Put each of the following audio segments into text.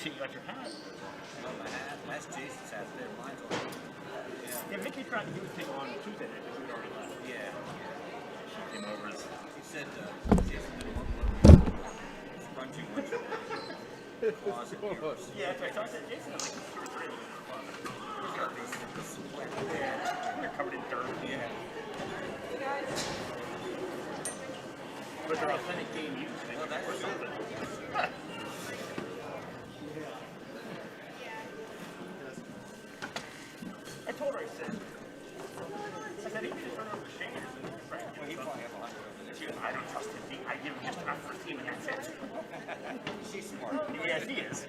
see you got your hat. No, my hat. That's Jason's hat there. Mine's on. Yeah, Mickey tried to do his thing on Tuesday night, but you already left. Yeah. She came over as... He said Jason didn't want to run too much. Closet mirrors. Yeah, that's right. So I said, Jason, I'm like, two or three of them in the closet. Yeah, they're covered in dirt. Yeah. But they're authentic game use. Well, that's or something. I told her, I said, he can just run over the shaders and right. Well, he probably have 100 over there. She goes, I don't trust him. I give him just enough for a team and that's it. She's smart. Yes, he is.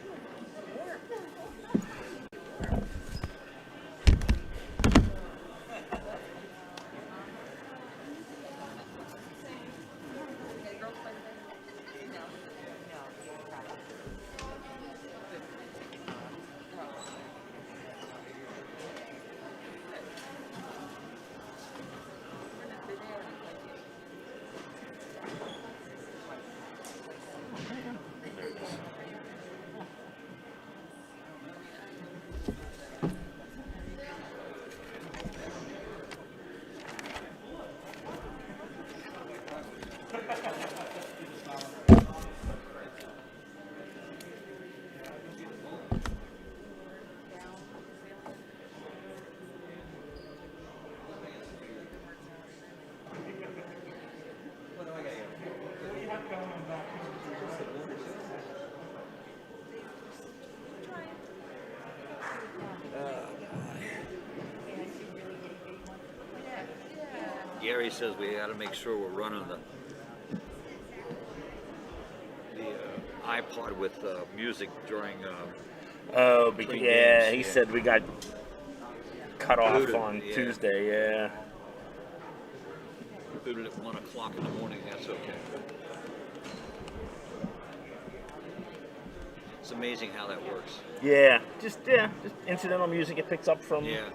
Gary says we got to make sure we're running the iPod with music during. Oh, because, yeah, games, he said we got cut off Booted, on yeah. Tuesday, yeah. Booted at 1 o'clock in the morning. That's okay. It's amazing how that works. Yeah, just incidental music it picks up from. Yeah,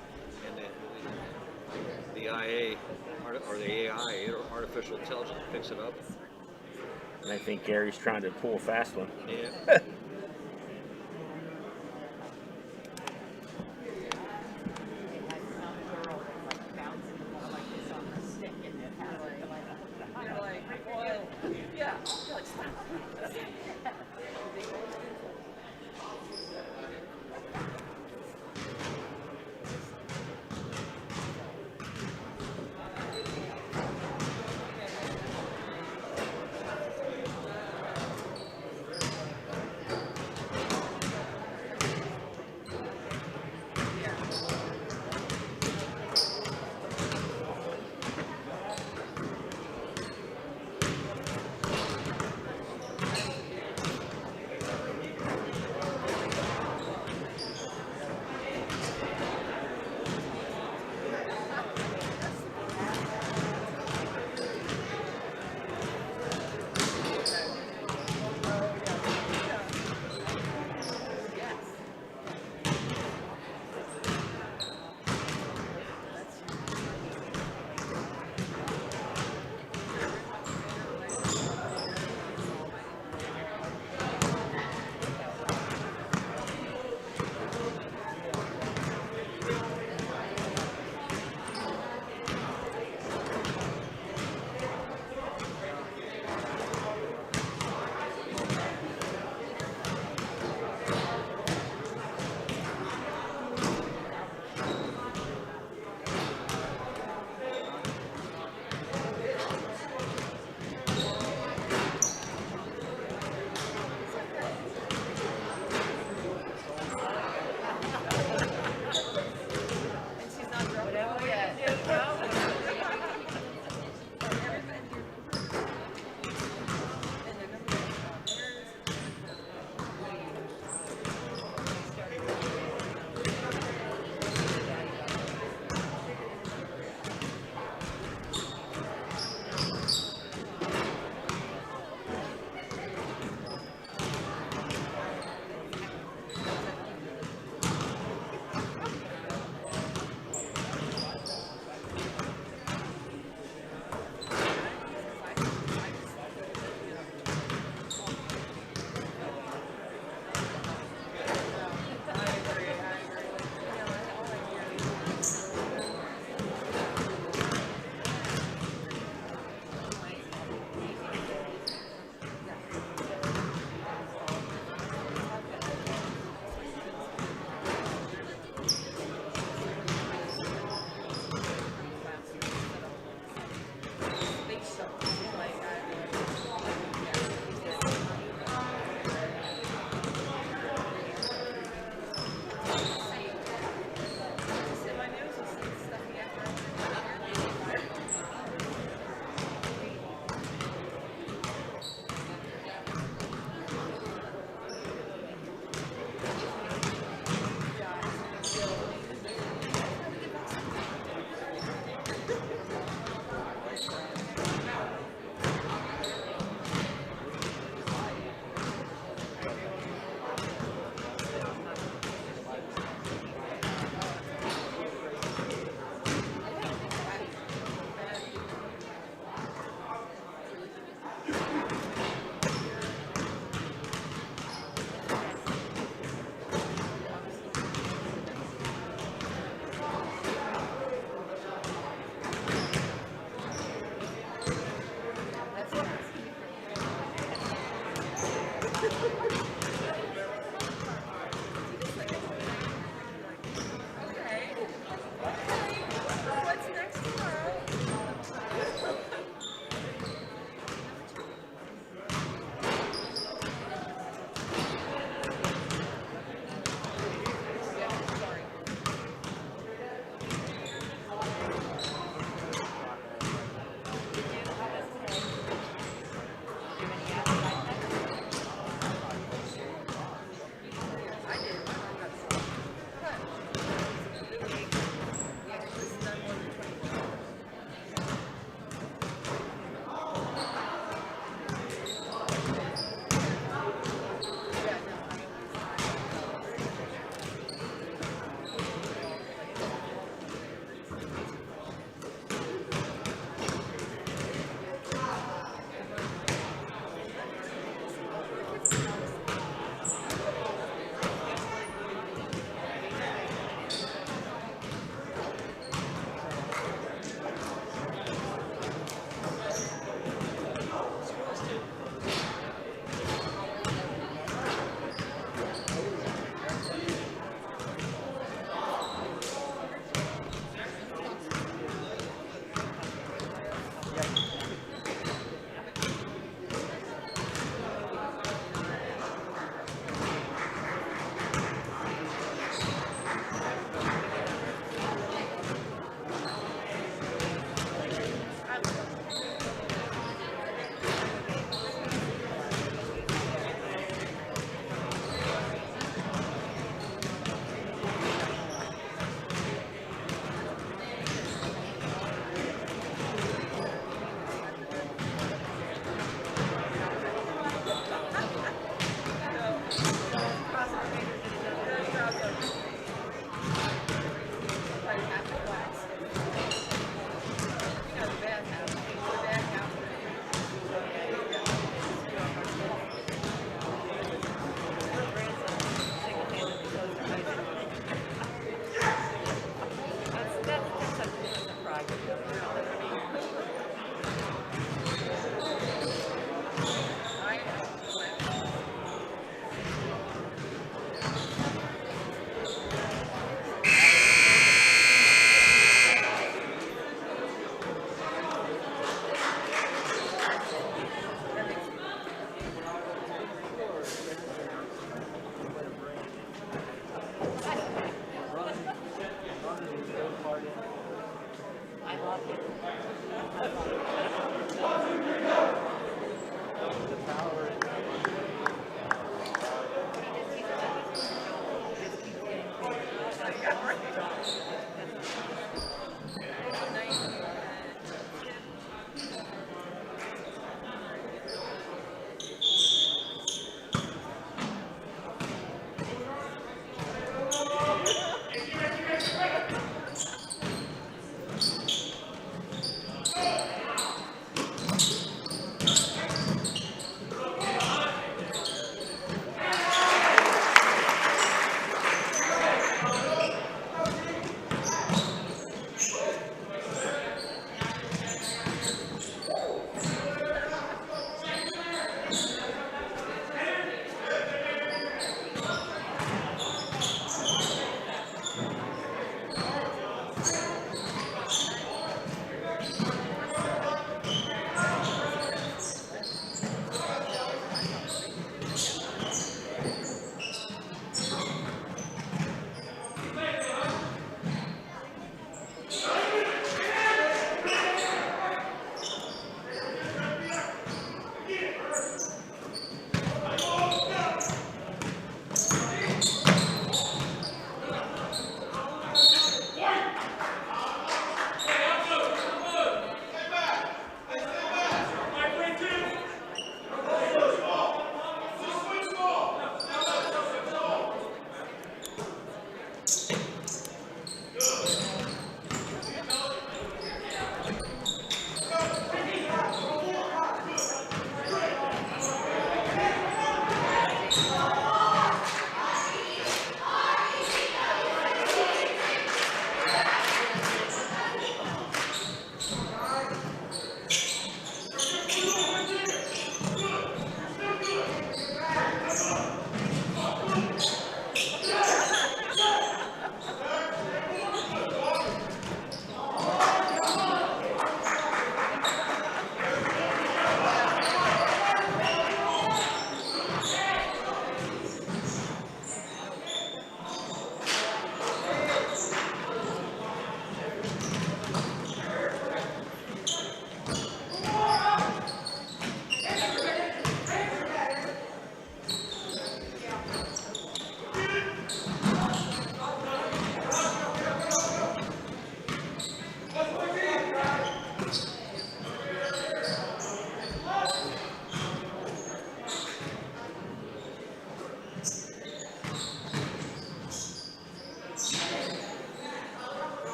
and the IA or the AI, artificial intelligence, picks it up. And I think Gary's trying to pull a fast one. Yeah.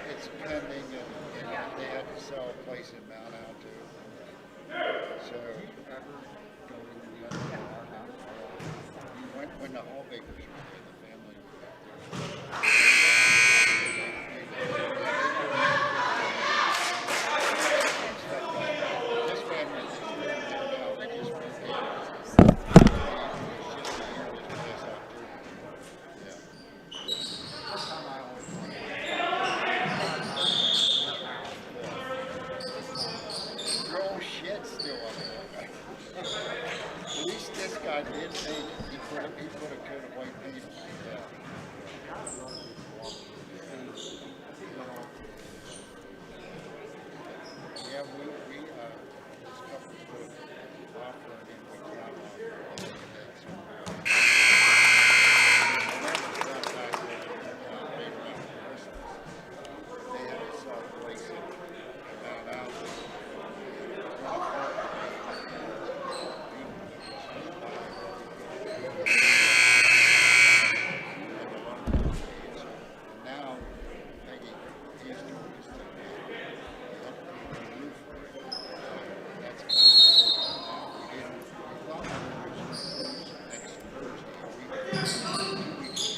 It's pending, and they had to sell a place in Mount Alto. So, when the Hallbakers were in the family, this family is now, they just moved in. At least this guy did paint it. He put a coat of white paint on it. Yeah. Yeah, this couple's put an offer in with that they had to sell a place in Mount Alto. Now, Peggy is doing this thing. That's kind of we thought we were going to close next Thursday, 2 weeks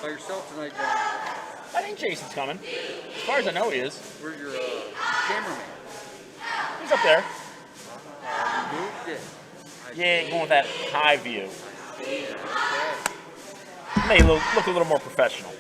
By yourself tonight, John. I think Jason's coming. As far as I know, he is. Where's your cameraman? He's up there. You moved it. Yeah, going with that high view. Okay. May look a little more professional.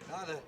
Nada.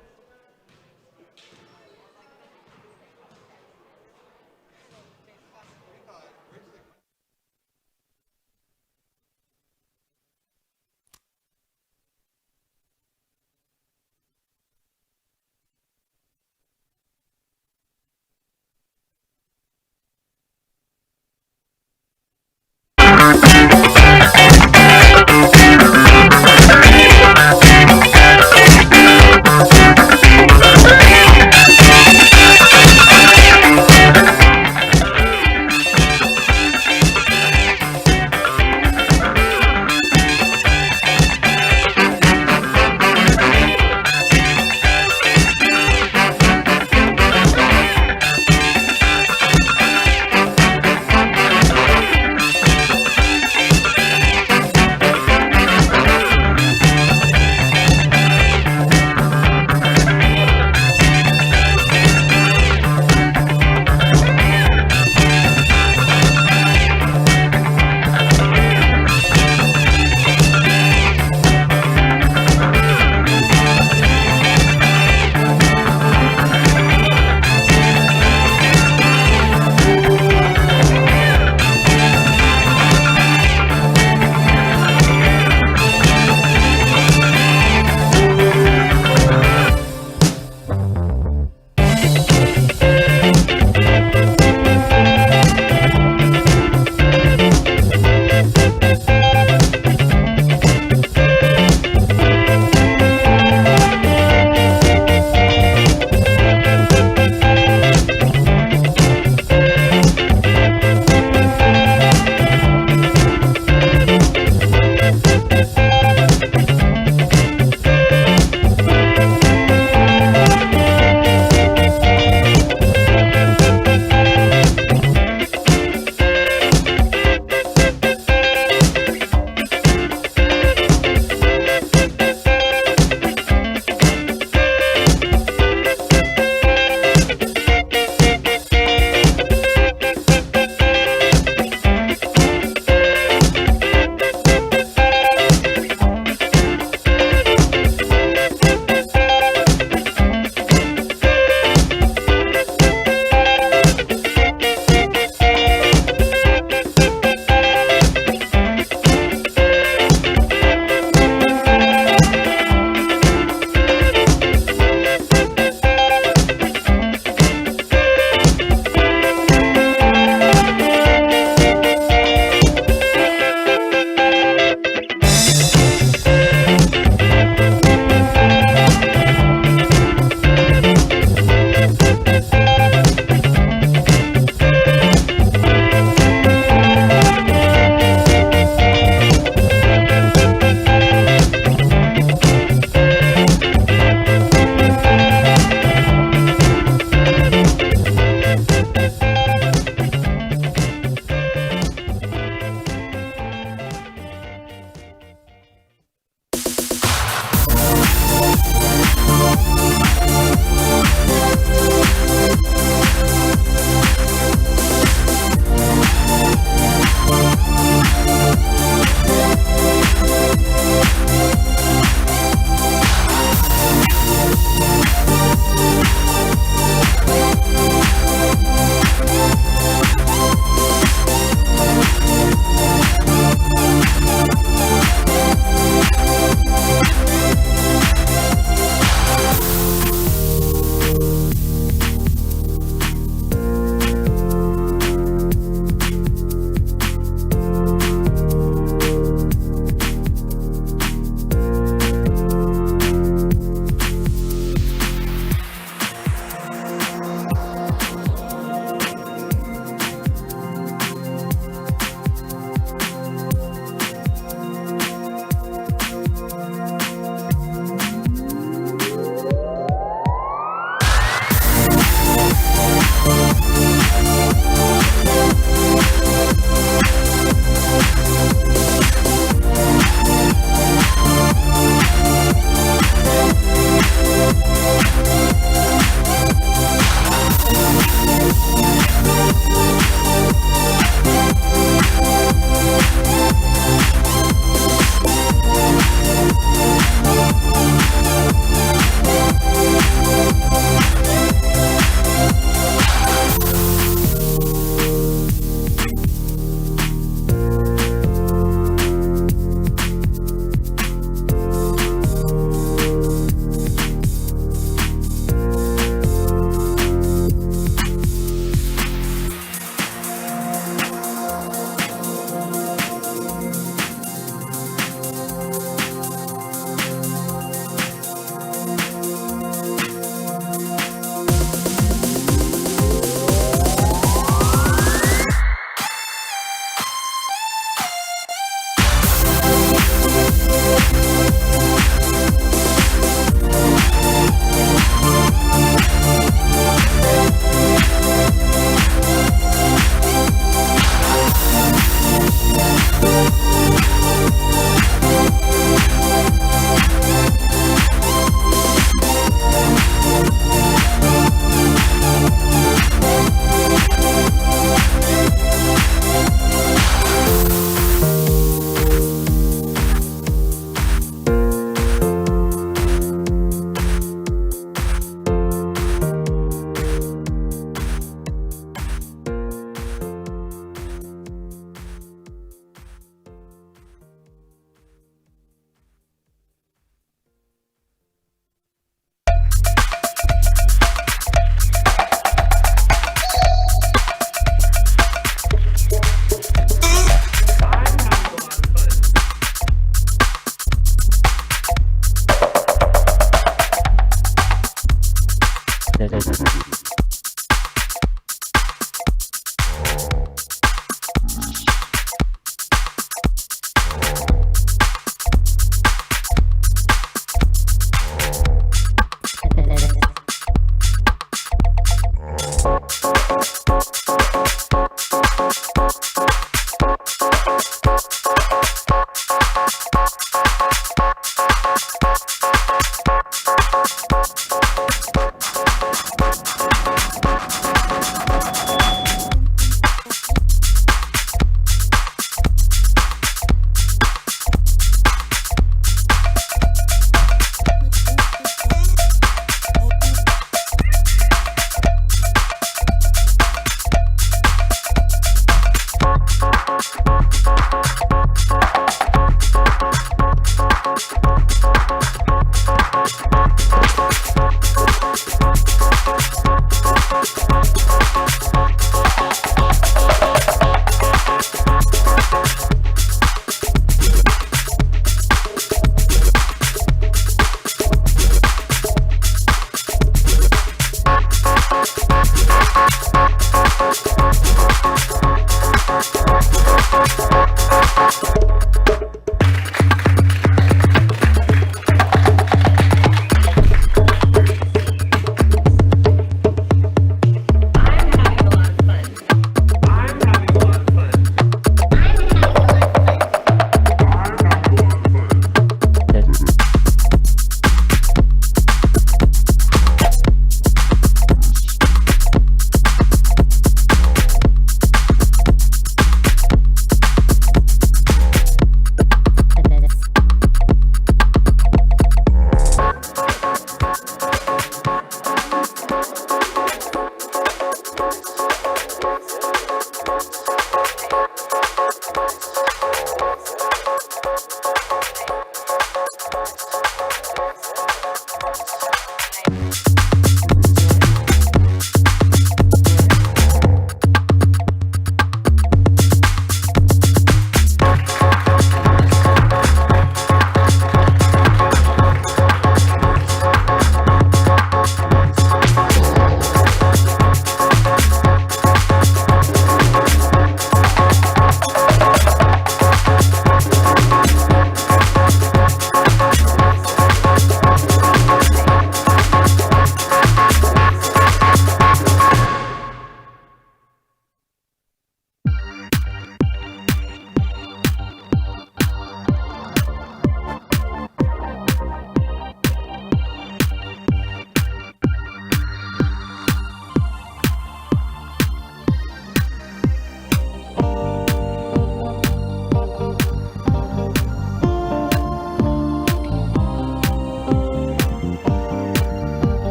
I'm having a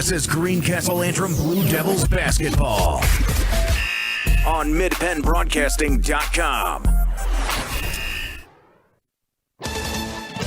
This is Greencastle Antrim Blue Devils basketball on MidPennBroadcasting.com.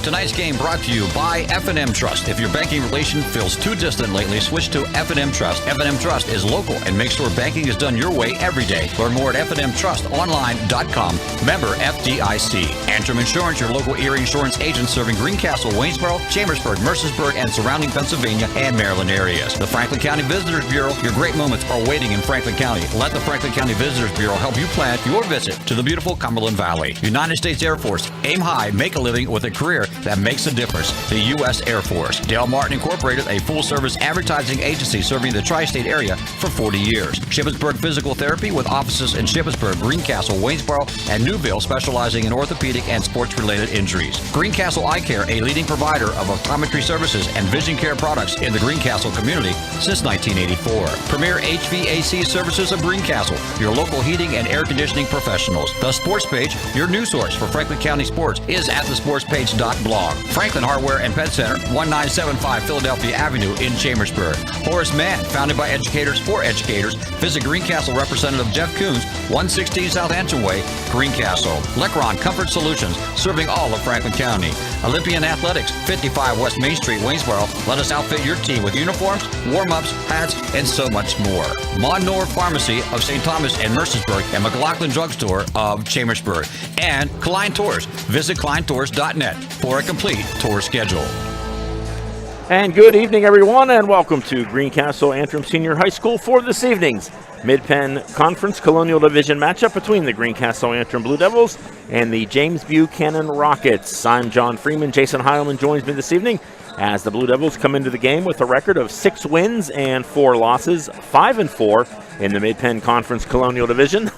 Tonight's game brought to you by F&M Trust. If your banking relation feels too distant lately, switch to F&M Trust. F&M Trust is local and makes sure banking is done your way every day. Learn more at fnmtrustonline.com. Member FDIC. Antrim Insurance, your local Erie insurance agent serving Greencastle, Waynesboro, Chambersburg, Mercersburg, and surrounding Pennsylvania and Maryland areas. The Franklin County Visitors Bureau, your great moments are waiting in Franklin County. Let the Franklin County Visitors Bureau help you plan your visit to the beautiful Cumberland Valley. United States Air Force. Aim high, make a living with a career that makes a difference. The U.S. Air Force. Dale Martin Incorporated, a full-service advertising agency serving the tri-state area for 40 years. Shippensburg Physical Therapy with offices in Shippensburg, Greencastle, Waynesboro, and Newville, specializing in orthopedic and sports-related injuries. Greencastle Eye Care, a leading provider of optometry services and vision care products in the Greencastle community since 1984. Premier HVAC Services of Greencastle, your local heating and air conditioning professionals. The Sports Page, your news source for Franklin County sports, is at thesportspage.blog. Franklin Hardware and Pet Center, 1975 Philadelphia Avenue in Chambersburg. Horace Mann, founded by educators for educators. Visit Greencastle Representative Jeff Coons, 116 South Antrim Way, Greencastle. Lecron Comfort Solutions, serving all of Franklin County. Olympian Athletics, 55 West Main Street, Waynesboro. Let us outfit your team with uniforms, warm-ups, hats, and so much more. Monnour Pharmacy of St. Thomas and Mercersburg, and McLaughlin Drugstore of Chambersburg. And Klein Tours. Visit kleintours.net for a complete tour schedule. And good evening, everyone, and welcome to Greencastle Antrim Senior High School for this evening's Mid-Penn Conference Colonial Division matchup between the Greencastle Antrim Blue Devils and the James Buchanan Rockets. I'm John Freeman. Jason Heilman joins me this evening as the Blue Devils come into the game with a record of 6 wins and 4 losses, 5-4 in the Mid-Penn Conference Colonial Division.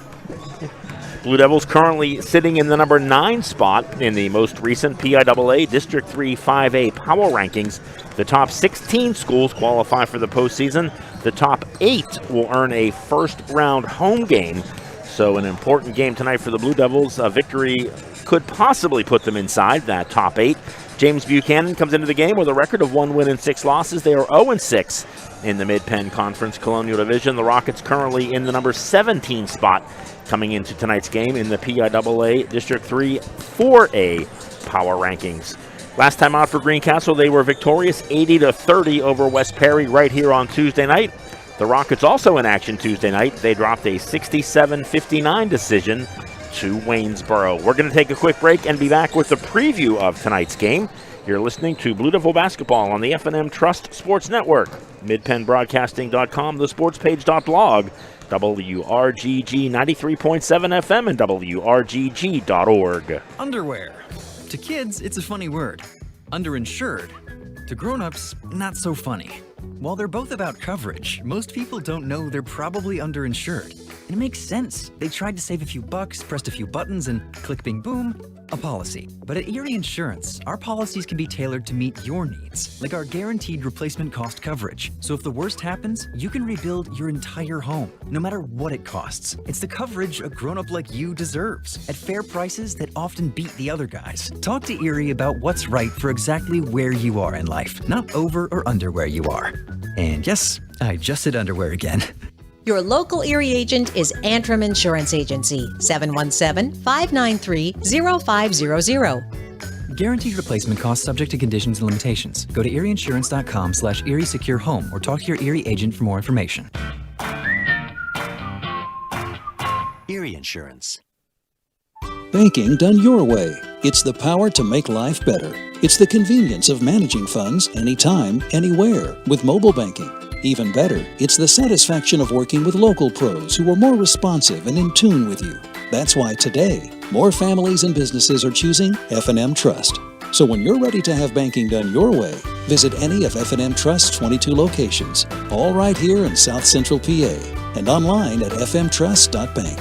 Blue Devils currently sitting in the number 9 spot in the most recent PIAA District 3 5A Power Rankings. The top 16 schools qualify for the postseason. The top 8 will earn a first-round home game. So an important game tonight for the Blue Devils. A victory could possibly put them inside that top 8. James Buchanan comes into the game with a record of 1 win and 6 losses. They are 0-6 in the Mid-Penn Conference Colonial Division. The Rockets currently in the number 17 spot coming into tonight's game in the PIAA District 3 4A Power Rankings. Last time out for Greencastle, they were victorious 80-30 over West Perry right here on Tuesday night. The Rockets also in action Tuesday night. They dropped a 67-59 decision to Waynesboro. We're going to take a quick break and be back with the preview of tonight's game. You're listening to Blue Devil Basketball on the F&M Trust Sports Network, MidPennBroadcasting.com, thesportspage.blog, WRGG 93.7 FM, and WRGG.org. Underwear. To kids, it's a funny word. Underinsured. To grown-ups, not so funny. While they're both about coverage, most people don't know they're probably underinsured. And it makes sense. They tried to save a few bucks, pressed a few buttons, and click, bing, boom, a policy. But at Erie Insurance, our policies can be tailored to meet your needs, like our guaranteed replacement cost coverage. So if the worst happens, you can rebuild your entire home, no matter what it costs. It's the coverage a grown-up like you deserves, at fair prices that often beat the other guys. Talk to Erie about what's right for exactly where you are in life, not over or under where you are. And yes, I just said underwear again. Your local Erie agent is Antrim Insurance Agency, 717-593-0500. Guaranteed replacement costs subject to conditions and limitations. Go to erieinsurance.com/Erie Secure Home or talk to your Erie agent for more information. Erie Insurance. Banking done your way. It's the power to make life better. It's the convenience of managing funds anytime, anywhere with mobile banking. Even better, it's the satisfaction of working with local pros who are more responsive and in tune with you. That's why today, more families and businesses are choosing F&M Trust. So when you're ready to have banking done your way, visit any of F&M Trust's 22 locations, all right here in South Central PA, and online at fmtrust.bank.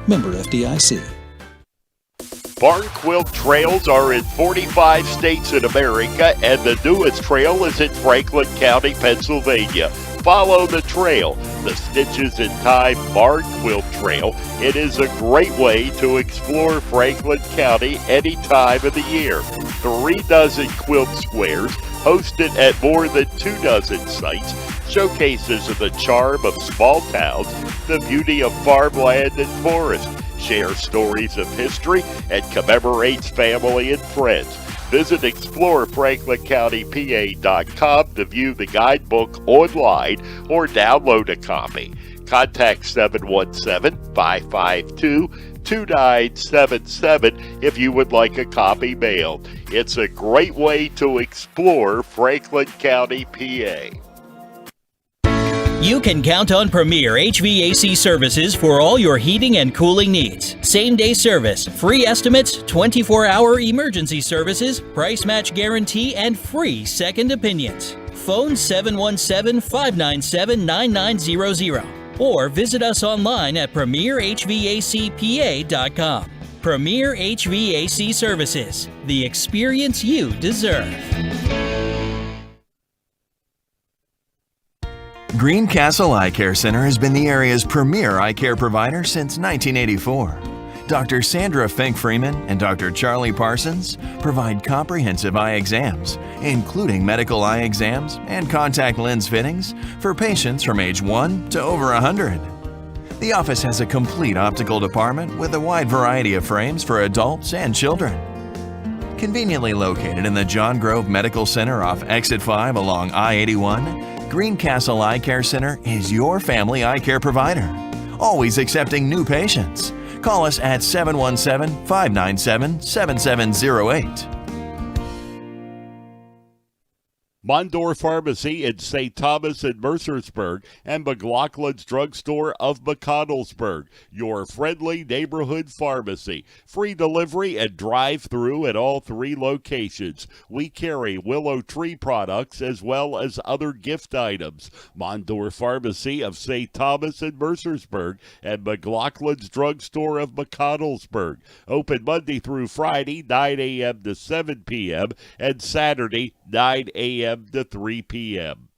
Member FDIC. Barn quilt trails are in 45 states in America, and the newest trail is in Franklin County, Pennsylvania. Follow the trail, the Stitches in Time Barn Quilt Trail. It is a great way to explore Franklin County any time of the year. 3 dozen quilt squares hosted at more than 2 dozen sites. showcases the charm of small towns, the beauty of farmland and forest, shares stories of history, and commemorates family and friends. Visit ExploreFranklinCountyPA.com to view the guidebook online or download a copy. Contact 717-552-2977 if you would like a copy mailed. It's a great way to explore Franklin County, PA. You can count on Premier HVAC services for all your heating and cooling needs. Same-day service, free estimates, 24-hour emergency services, price match guarantee, and free second opinions. Phone 717-597-9900 or visit us online at premierhvacpa.com. Premier HVAC Services, the experience you deserve. Greencastle Eye Care Center has been the area's premier eye care provider since 1984. Dr. Sandra Fink-Freeman and Dr. Charlie Parsons provide comprehensive eye exams, including medical eye exams and contact lens fittings for patients from age 1 to over 100. The office has a complete optical department with a wide variety of frames for adults and children. Conveniently located in the John Grove Medical Center off Exit 5 along I-81, Greencastle Eye Care Center is your family eye care provider, always accepting new patients. Call us at 717-597-7708. Mondor Pharmacy in St. Thomas and Mercersburg, and McLaughlin's Drugstore of McConnellsburg, your friendly neighborhood pharmacy. Free delivery and drive-through at all 3 locations. We carry Willow Tree products as well as other gift items. Mondor Pharmacy of St. Thomas and Mercersburg, and McLaughlin's Drugstore of McConnellsburg. Open Monday through Friday, 9 a.m. to 7 p.m., and Saturday, 9 a.m. to 3 p.m.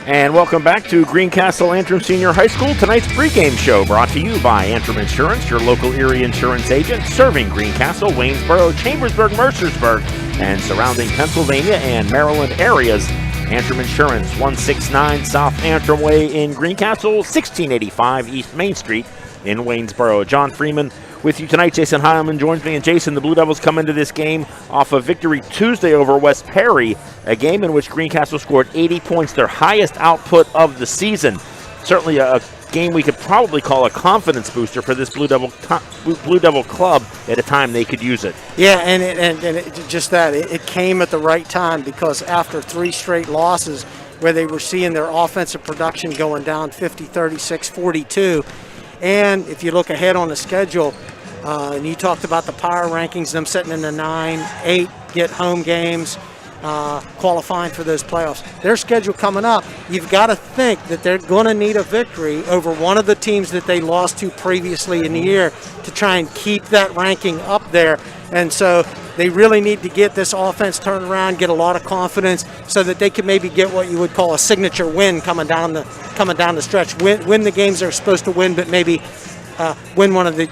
And welcome back to Greencastle Antrim Senior High School. Tonight's pregame show brought to you by Antrim Insurance, your local Erie insurance agent, serving Greencastle, Waynesboro, Chambersburg, Mercersburg, and surrounding Pennsylvania and Maryland areas. Antrim Insurance, 169 South Antrim Way in Greencastle, 1685 East Main Street in Waynesboro. John Freeman with you tonight. Jason Heilman joins me. And Jason, the Blue Devils come into this game off a victory Tuesday over West Perry, a game in which Greencastle scored 80 points, their highest output of the season. Certainly a game we could probably call a confidence booster for this Blue Devil club at a time they could use it. Yeah, and it came at the right time, because after 3 straight losses where they were seeing their offensive production going down 50, 36, 42, and if you look ahead on the schedule, and you talked about the power rankings, them sitting in the 9-8, get home games, qualifying for those playoffs. Their schedule coming up, you've got to think that they're going to need a victory over one of the teams that they lost to previously in the year to try and keep that ranking up there. And so they really need to get this offense turned around, get a lot of confidence, so that they can maybe get what you would call a signature win coming down the stretch. Win the games they're supposed to win, but maybe win one of the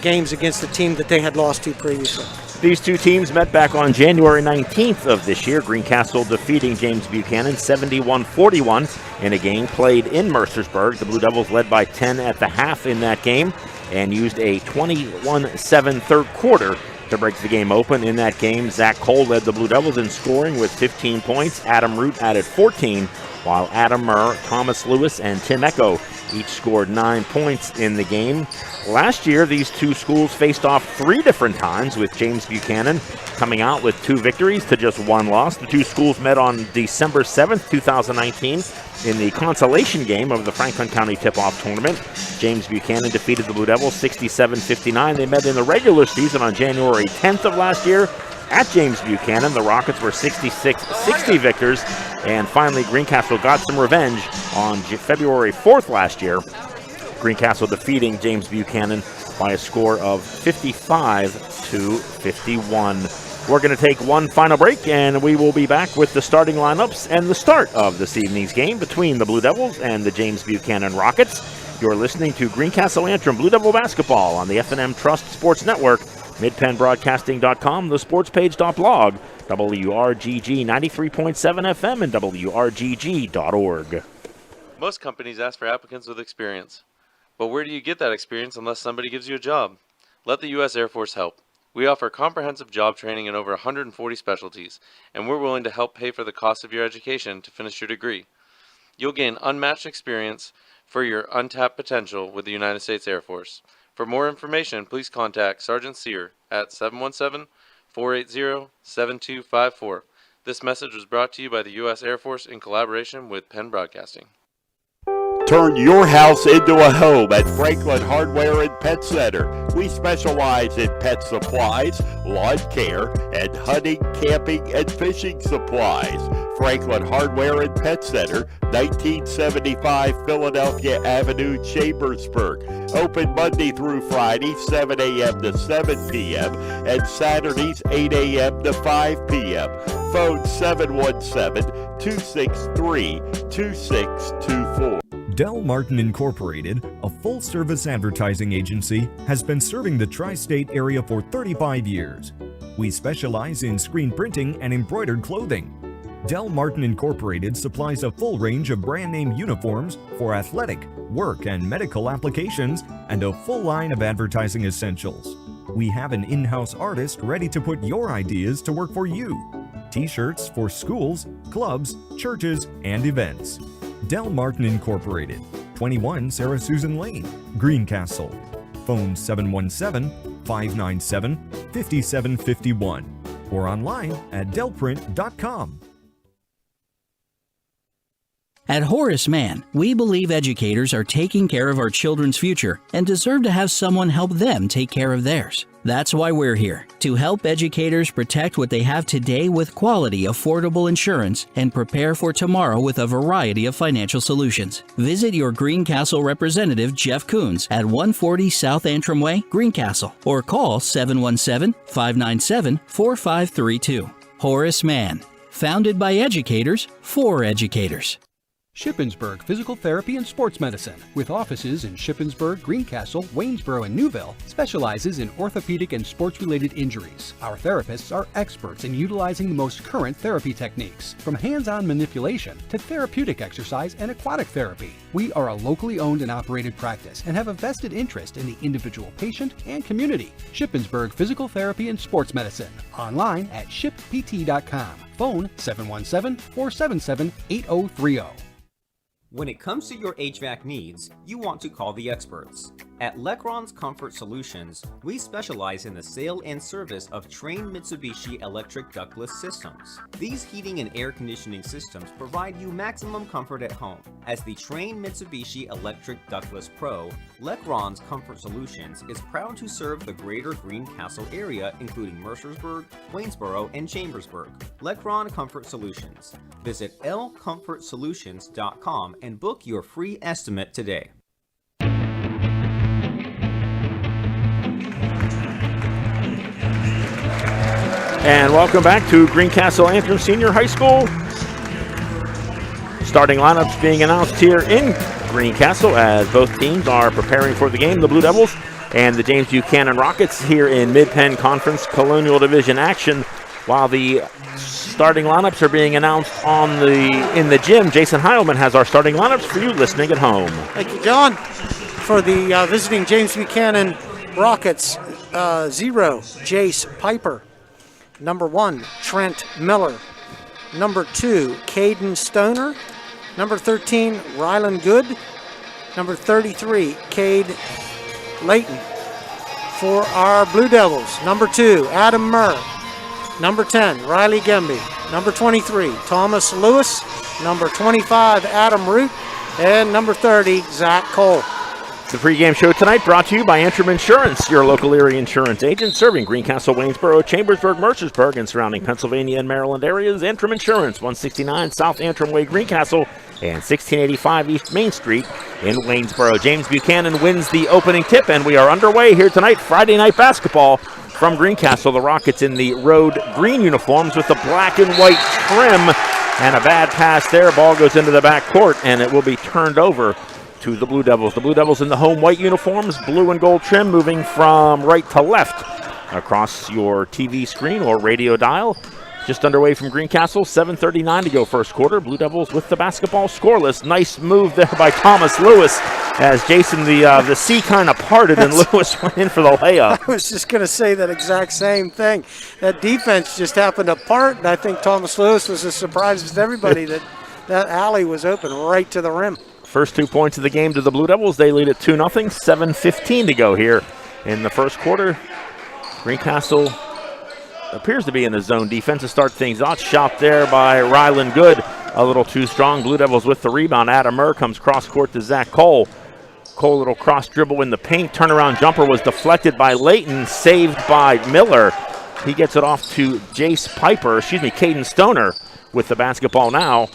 games against the team that they had lost to previously. These two teams met back on January 19th of this year. Greencastle defeating James Buchanan 71-41 in a game played in Mercersburg. The Blue Devils led by 10 at the half in that game and used a 21-7 third quarter to break the game open. In that game, Zach Cole led the Blue Devils in scoring with 15 points. Adam Root added 14, while Adam Murr, Thomas Lewis, and Tim Echo each scored 9 points in the game. Last year, these two schools faced off 3 different times, with James Buchanan coming out with 2 victories to just 1 loss. The two schools met on December 7th, 2019 in the consolation game of the Franklin County Tip-Off Tournament. James Buchanan defeated the Blue Devils 67-59. They met in the regular season on January 10th of last year at James Buchanan. The Rockets were 66-60 victors, and finally Greencastle got some revenge on February 4th last year. Greencastle defeating James Buchanan by a score of 55-51. We're going to take one final break, and we will be back with the starting lineups and the start of this evening's game between the Blue Devils and the James Buchanan Rockets. You're listening to Greencastle Antrim Blue Devil Basketball on the F&M Trust Sports Network, MidPennBroadcasting.com, thesportspage.blog, WRGG 93.7 FM and WRGG.org. Most companies ask for applicants with experience. But where do you get that experience unless somebody gives you a job? Let the U.S. Air Force help. We offer comprehensive job training in over 140 specialties, and we're willing to help pay for the cost of your education to finish your degree. You'll gain unmatched experience for your untapped potential with the United States Air Force. For more information, please contact Sergeant Sear at 717-480-7254. This message was brought to you by the U.S. Air Force in collaboration with Penn Broadcasting. Turn your house into a home at Franklin Hardware and Pet Center. We specialize in pet supplies, lawn care, and hunting, camping, and fishing supplies. Franklin Hardware and Pet Center, 1975 Philadelphia Avenue, Chambersburg. Open Monday through Friday, 7 a.m. to 7 p.m. and Saturdays, 8 a.m. to 5 p.m. Phone 717-263-2624. Del Martin Incorporated, a full-service advertising agency, has been serving the tri-state area for 35 years. We specialize in screen printing and embroidered clothing. Del Martin Incorporated supplies a full range of brand-name uniforms for athletic, work, and medical applications, and a full line of advertising essentials. We have an in-house artist ready to put your ideas to work for you. T-shirts for schools, clubs, churches, and events. Del Martin Incorporated, 21 Sarah Susan Lane, Greencastle. Phone 717-597-5751 or online at delprint.com. At Horace Mann, we believe educators are taking care of our children's future and deserve to have someone help them take care of theirs. That's why we're here, to help educators protect what they have today with quality, affordable insurance and prepare for tomorrow with a variety of financial solutions. Visit your Greencastle representative, Jeff Coons, at 140 South Antrim Way, Greencastle, or call 717-597-4532. Horace Mann, founded by educators for educators. Shippensburg Physical Therapy and Sports Medicine, with offices in Shippensburg, Greencastle, Waynesboro, and Newville, specializes in orthopedic and sports-related injuries. Our therapists are experts in utilizing the most current therapy techniques, from hands-on manipulation to therapeutic exercise and aquatic therapy. We are a locally owned and operated practice and have a vested interest in the individual patient and community. Shippensburg Physical Therapy and Sports Medicine, online at shippt.com. Phone 717-477-8030. When it comes to your HVAC needs, you want to call the experts. At Lecron's Comfort Solutions, we specialize in the sale and service of Trane Mitsubishi electric ductless systems. These heating and air conditioning systems provide you maximum comfort at home. As the Trane Mitsubishi Electric Ductless Pro, Lecron's Comfort Solutions is proud to serve the greater Greencastle area, including Mercersburg, Waynesboro, and Chambersburg. Lecron Comfort Solutions. Visit lcomfortsolutions.com and book your free estimate today. And welcome back to Greencastle Antrim Senior High School. Starting lineups being announced here in Greencastle as both teams are preparing for the game. The Blue Devils and the James Buchanan Rockets here in Mid-Penn Conference Colonial Division action. While the starting lineups are being announced in the gym, Jason Heilman has our starting lineups for you listening at home. Thank you, John. For the visiting James Buchanan Rockets, 0, Jace Piper. Number 1, Trent Miller. Number 2, Caden Stoner. Number 13, Rylan Good. Number 33, Cade Layton. For our Blue Devils, number 2, Adam Murr. Number 10, Riley Gemby. Number 23, Thomas Lewis. Number 25, Adam Root. And number 30, Zach Cole. The pregame show tonight brought to you by Antrim Insurance, your local area insurance agent serving Greencastle, Waynesboro, Chambersburg, Mercersburg, and surrounding Pennsylvania and Maryland areas. Antrim Insurance, 169 South Antrim Way, Greencastle, and 1685 East Main Street in Waynesboro. James Buchanan wins the opening tip, and we are underway here tonight. Friday night basketball from Greencastle. The Rockets in the road green uniforms with the black and white trim, and a bad pass there. Ball goes into the back court, and it will be turned over to the Blue Devils. The Blue Devils in the home white uniforms, blue and gold trim, moving from right to left across your TV screen or radio dial. Just underway from Greencastle, 7:39 to go first quarter. Blue Devils with the basketball scoreless. Nice move there by Thomas Lewis as Jason, the sea kind of parted and Lewis went in for the layup. I was just going to say that exact same thing. That defense just happened to part, and I think Thomas Lewis was as surprised as everybody that that alley was open right to the rim. First 2 points of the game to the Blue Devils. They lead at 2-0, 7:15 to go here in the first quarter. Greencastle appears to be in the zone defense to start things off. Shot there by Rylan Good, a little too strong. Blue Devils with the rebound. Adam Murr comes cross court to Zach Cole. Cole, little cross dribble in the paint. Turnaround jumper was deflected by Layton, saved by Miller. He gets it off to Caden Stoner with the basketball now.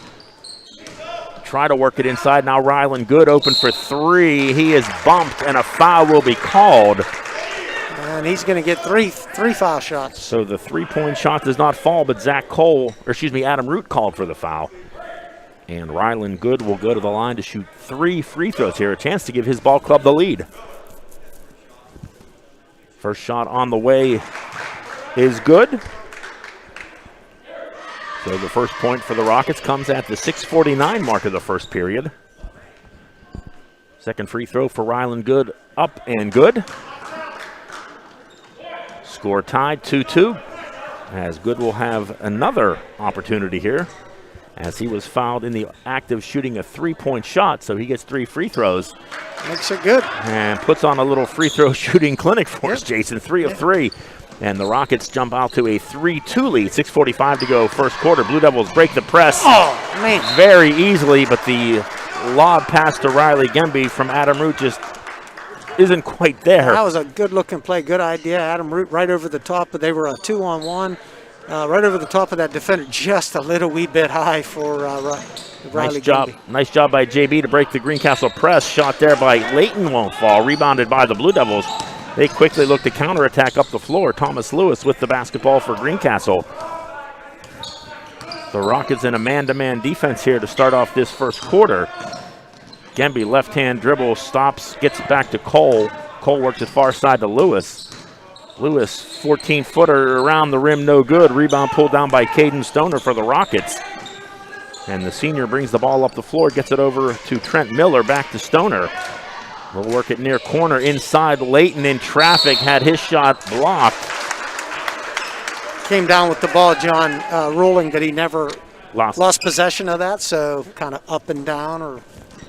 Try to work it inside. Now Rylan Good open for three. He is bumped and a foul will be called. And he's going to get three foul shots. So the three-point shot does not fall, but Adam Root called for the foul. And Rylan Good will go to the line to shoot 3 free throws here. A chance to give his ball club the lead. First shot on the way is good. So the first point for the Rockets comes at the 6:49 mark of the first period. Second free throw for Rylan Good, up and good. Score tied 2-2, as Good will have another opportunity here, as he was fouled in the act of shooting a three-point shot, so he gets 3 free throws. Makes it good. And puts on a little free throw shooting clinic for us, Jason. 3 of 3. And the Rockets jump out to a 3-2 lead. 6:45 to go first quarter. Blue Devils break the press very easily, but the lob pass to Riley Gemby from Adam Root just isn't quite there. That was a good-looking play, good idea. Adam Root right over the top, but they were a 2-on-1. Right over the top of that defender, just a little wee bit high for Riley Gemby. Nice job by JB to break the Greencastle press. Shot there by Layton won't fall. Rebounded by the Blue Devils. They quickly look to counterattack up the floor. Thomas Lewis with the basketball for Greencastle. The Rockets in a man-to-man defense here to start off this first quarter. Gemby left-hand dribble, stops, gets it back to Cole. Cole works it far side to Lewis. Lewis, 14-footer around the rim, no good. Rebound pulled down by Caden Stoner for the Rockets. And the senior brings the ball up the floor, gets it over to Trent Miller, back to Stoner. We'll work it near corner inside. Layton in traffic, had his shot blocked. Came down with the ball, John, ruling that he never lost possession of that, so kind of up and down or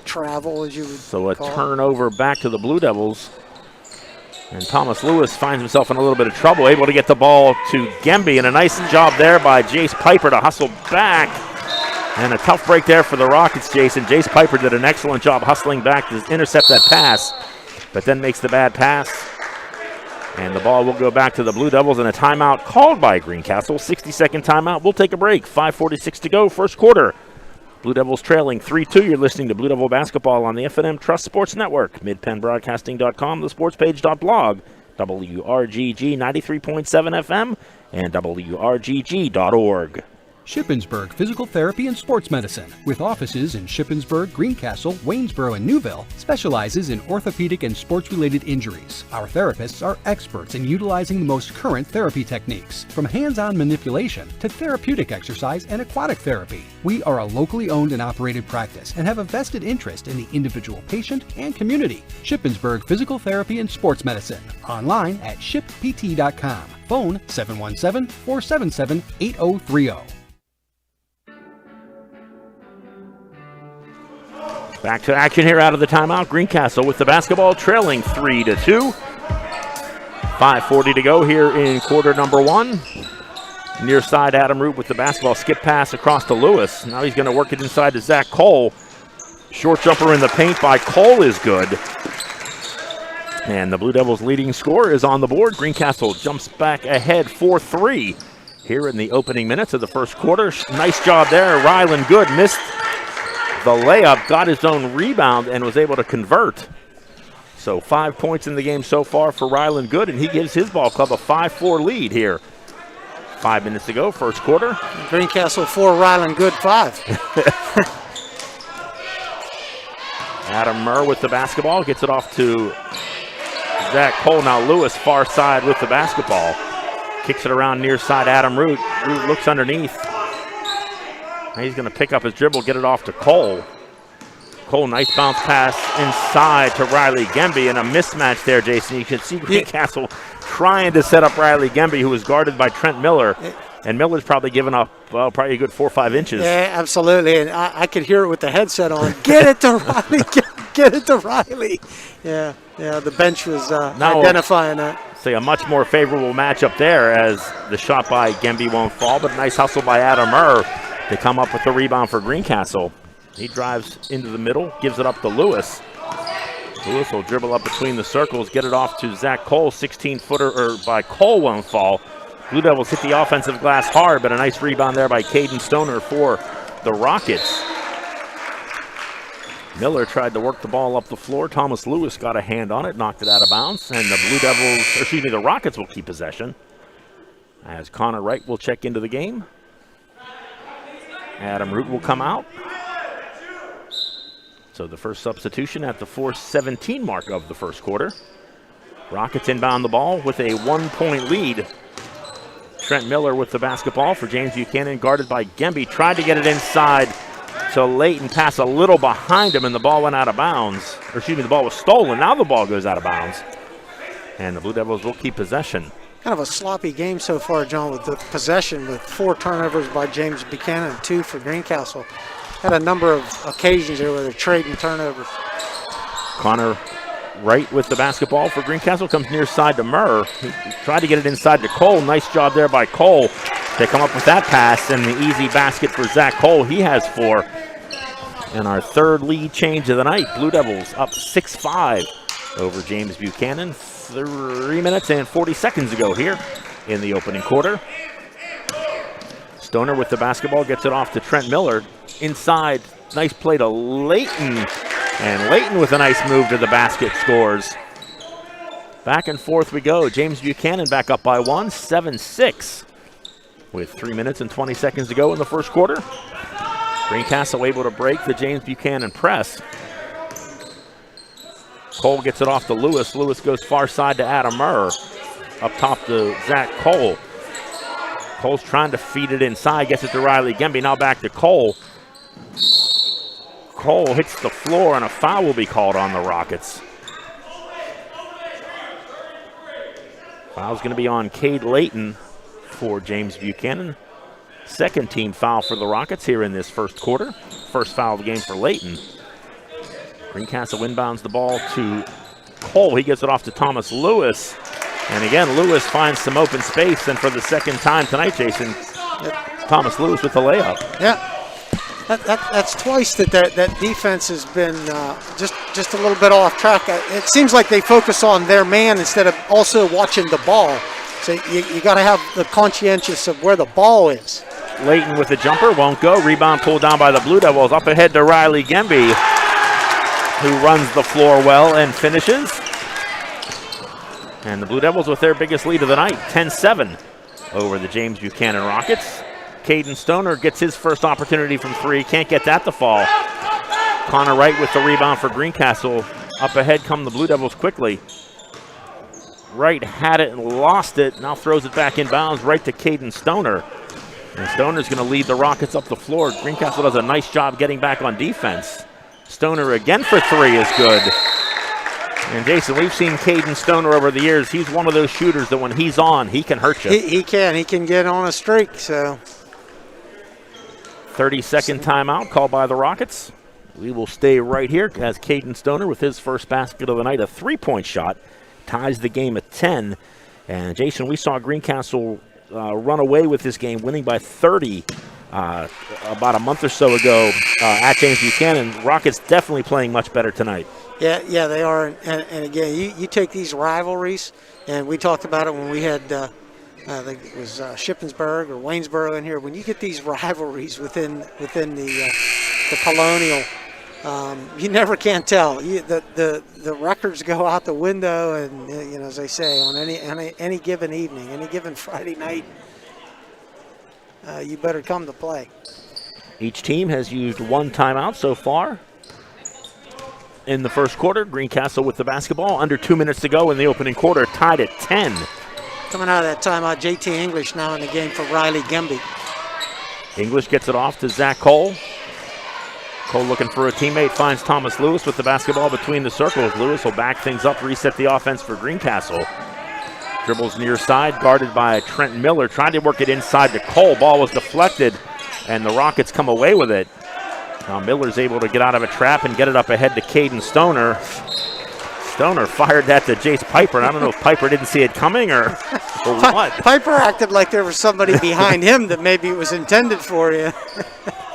travel, as you would So a call turnover back to the Blue Devils. And Thomas Lewis finds himself in a little bit of trouble, able to get the ball to Gemby, and a nice job there by Jace Piper to hustle back. And a tough break there for the Rockets, Jason. Jace Piper did an excellent job hustling back to intercept that pass, but then makes the bad pass. And the ball will go back to the Blue Devils, and a timeout called by Greencastle. 60-second timeout. We'll take a break. 5:46 to go, first quarter. Blue Devils trailing 3-2. You're listening to Blue Devil Basketball on the F&M Trust Sports Network, midpennbroadcasting.com, thesportspage.blog, WRGG 93.7 FM, and WRGG.org. Shippensburg Physical Therapy and Sports Medicine, with offices in Shippensburg, Greencastle, Waynesboro, and Newville, specializes in orthopedic and sports-related injuries. Our therapists are experts in utilizing the most current therapy techniques, from hands-on manipulation to therapeutic exercise and aquatic therapy. We are a locally owned and operated practice and have a vested interest in the individual patient and community. Shippensburg Physical Therapy and Sports Medicine, online at shippt.com. Phone 717-477-8030. Back to action here out of the timeout. Greencastle with the basketball, trailing 3-2. 5:40 to go here in quarter number 1. Near side, Adam Root with the basketball. Skip pass across to Lewis. Now he's going to work it inside to Zach Cole. Short jumper in the paint by Cole is good. And the Blue Devils' leading scorer is on the board. Greencastle jumps back ahead 4-3 here in the opening minutes of the first quarter. Nice job there. Rylan Good missed the layup, got his own rebound, and was able to convert. So 5 points in the game so far for Rylan Good, and he gives his ball club a 5-4 lead here. 5 minutes to go, first quarter. Greencastle 4, Rylan Good 5. Adam Murr with the basketball, gets it off to Zach Cole. Now Lewis far side with the basketball. Kicks it around near side, Adam Root. Root looks underneath. He's going to pick up his dribble, get it off to Cole. Cole, nice bounce pass inside to Riley Gemby, and a mismatch there, Jason. You can see Greencastle trying to set up Riley Gemby, who was guarded by Trent Miller. And Miller's probably given up, well, probably a good 4 or 5 inches. Yeah, absolutely. And I could hear it with the headset on. Get it to Riley. Get it to Riley. Yeah, the bench was identifying that. Say a much more favorable matchup there as the shot by Gemby won't fall, but a nice hustle by Adam Murr to come up with the rebound for Greencastle. He drives into the middle, gives it up to Lewis. Lewis will dribble up between the circles, get it off to Zach Cole. 16-footer by Cole won't fall. Blue Devils hit the offensive glass hard, but a nice rebound there by Caden Stoner for the Rockets. Miller tried to work the ball up the floor. Thomas Lewis got a hand on it, knocked it out of bounds, and the Rockets will keep possession. As Connor Wright will check into the game. Adam Root will come out. So the first substitution at the 4:17 mark of the first quarter. Rockets inbound the ball with a 1-point lead. Trent Miller with the basketball for James Buchanan, guarded by Gemby. Tried to get it inside to Leighton, pass a little behind him, and the ball went out of bounds. The ball was stolen. Now the ball goes out of bounds. And the Blue Devils will keep possession. Kind of a sloppy game so far, John, with the possession, with 4 turnovers by James Buchanan and 2 for Greencastle. Had a number of occasions there where they're trading turnovers. Connor Wright with the basketball for Greencastle, comes near side to Murr. He tried to get it inside to Cole. Nice job there by Cole. They come up with that pass, and the easy basket for Zach Cole. He has 4. And our third lead change of the night. Blue Devils up 6-5 over James Buchanan. 3 minutes and 40 seconds ago here in the opening quarter. Stoner with the basketball, gets it off to Trent Miller. Inside, nice play to Leighton. And Leighton with a nice move to the basket scores. Back and forth we go. James Buchanan back up by 1, 7-6. With 3 minutes and 20 seconds to go in the first quarter. Greencastle able to break the James Buchanan press. Cole gets it off to Lewis. Lewis goes far side to Adam Murr. Up top to Zach Cole. Cole's trying to feed it inside. Gets it to Riley Gemby. Now back to Cole. Cole hits the floor, and a foul will be called on the Rockets. Foul's going to be on Cade Leighton for James Buchanan. Second team foul for the Rockets here in this first quarter. First foul of the game for Leighton. Greencastle inbounds the ball to Cole. He gets it off to Thomas Lewis. And again, Lewis finds some open space. And for the second time tonight, Jason, Thomas Lewis with the layup. Yeah. That's twice that defense has been just a little bit off track. It seems like they focus on their man instead of also watching the ball. So you got to have the conscientious of where the ball is. Leighton with the jumper, won't go. Rebound pulled down by the Blue Devils. Up ahead to Riley Gemby, who runs the floor well and finishes. And the Blue Devils with their biggest lead of the night, 10-7 over the James Buchanan Rockets. Caden Stoner gets his first opportunity from 3. Can't get that to fall. Connor Wright with the rebound for Greencastle. Up ahead come the Blue Devils quickly. Wright had it and lost it. Now throws it back in bounds right to Caden Stoner. And Stoner's going to lead the Rockets up the floor. Greencastle does a nice job getting back on defense. Stoner again for 3 is good. And Jason, we've seen Caden Stoner over the years. He's one of those shooters that when he's on, he can hurt you. He can get on a streak, so. 30-second timeout called by the Rockets. We will stay right here as Caden Stoner with his first basket of the night, a 3-point shot, ties the game at 10. And Jason, we saw Greencastle run away with this game, winning by 30 about a month or so ago at James Buchanan. Rockets definitely playing much better tonight. Yeah, they are. And again, you take these rivalries, and we talked about it when we had, I think it was Shippensburg or Waynesboro in here. When you get these rivalries within the Colonial, you never can tell. The records go out the window, and as they say, on any given evening, any given Friday night, you better come to play. Each team has used 1 timeout so far in the first quarter. Greencastle with the basketball. Under 2 minutes to go in the opening quarter, tied at 10. Coming out of that timeout, JT English now in the game for Riley Gemby. English gets it off to Zach Cole. Cole looking for a teammate, finds Thomas Lewis with the basketball between the circles. Lewis will back things up, reset the offense for Greencastle. Dribbles near side, guarded by Trent Miller. Tried to work it inside to Cole. Ball was deflected, and the Rockets come away with it. Now Miller's able to get out of a trap and get it up ahead to Caden Stoner. Stoner fired that to Jace Piper, and I don't know if Piper didn't see it coming or what. Piper acted like there was somebody behind him that maybe it was intended for you.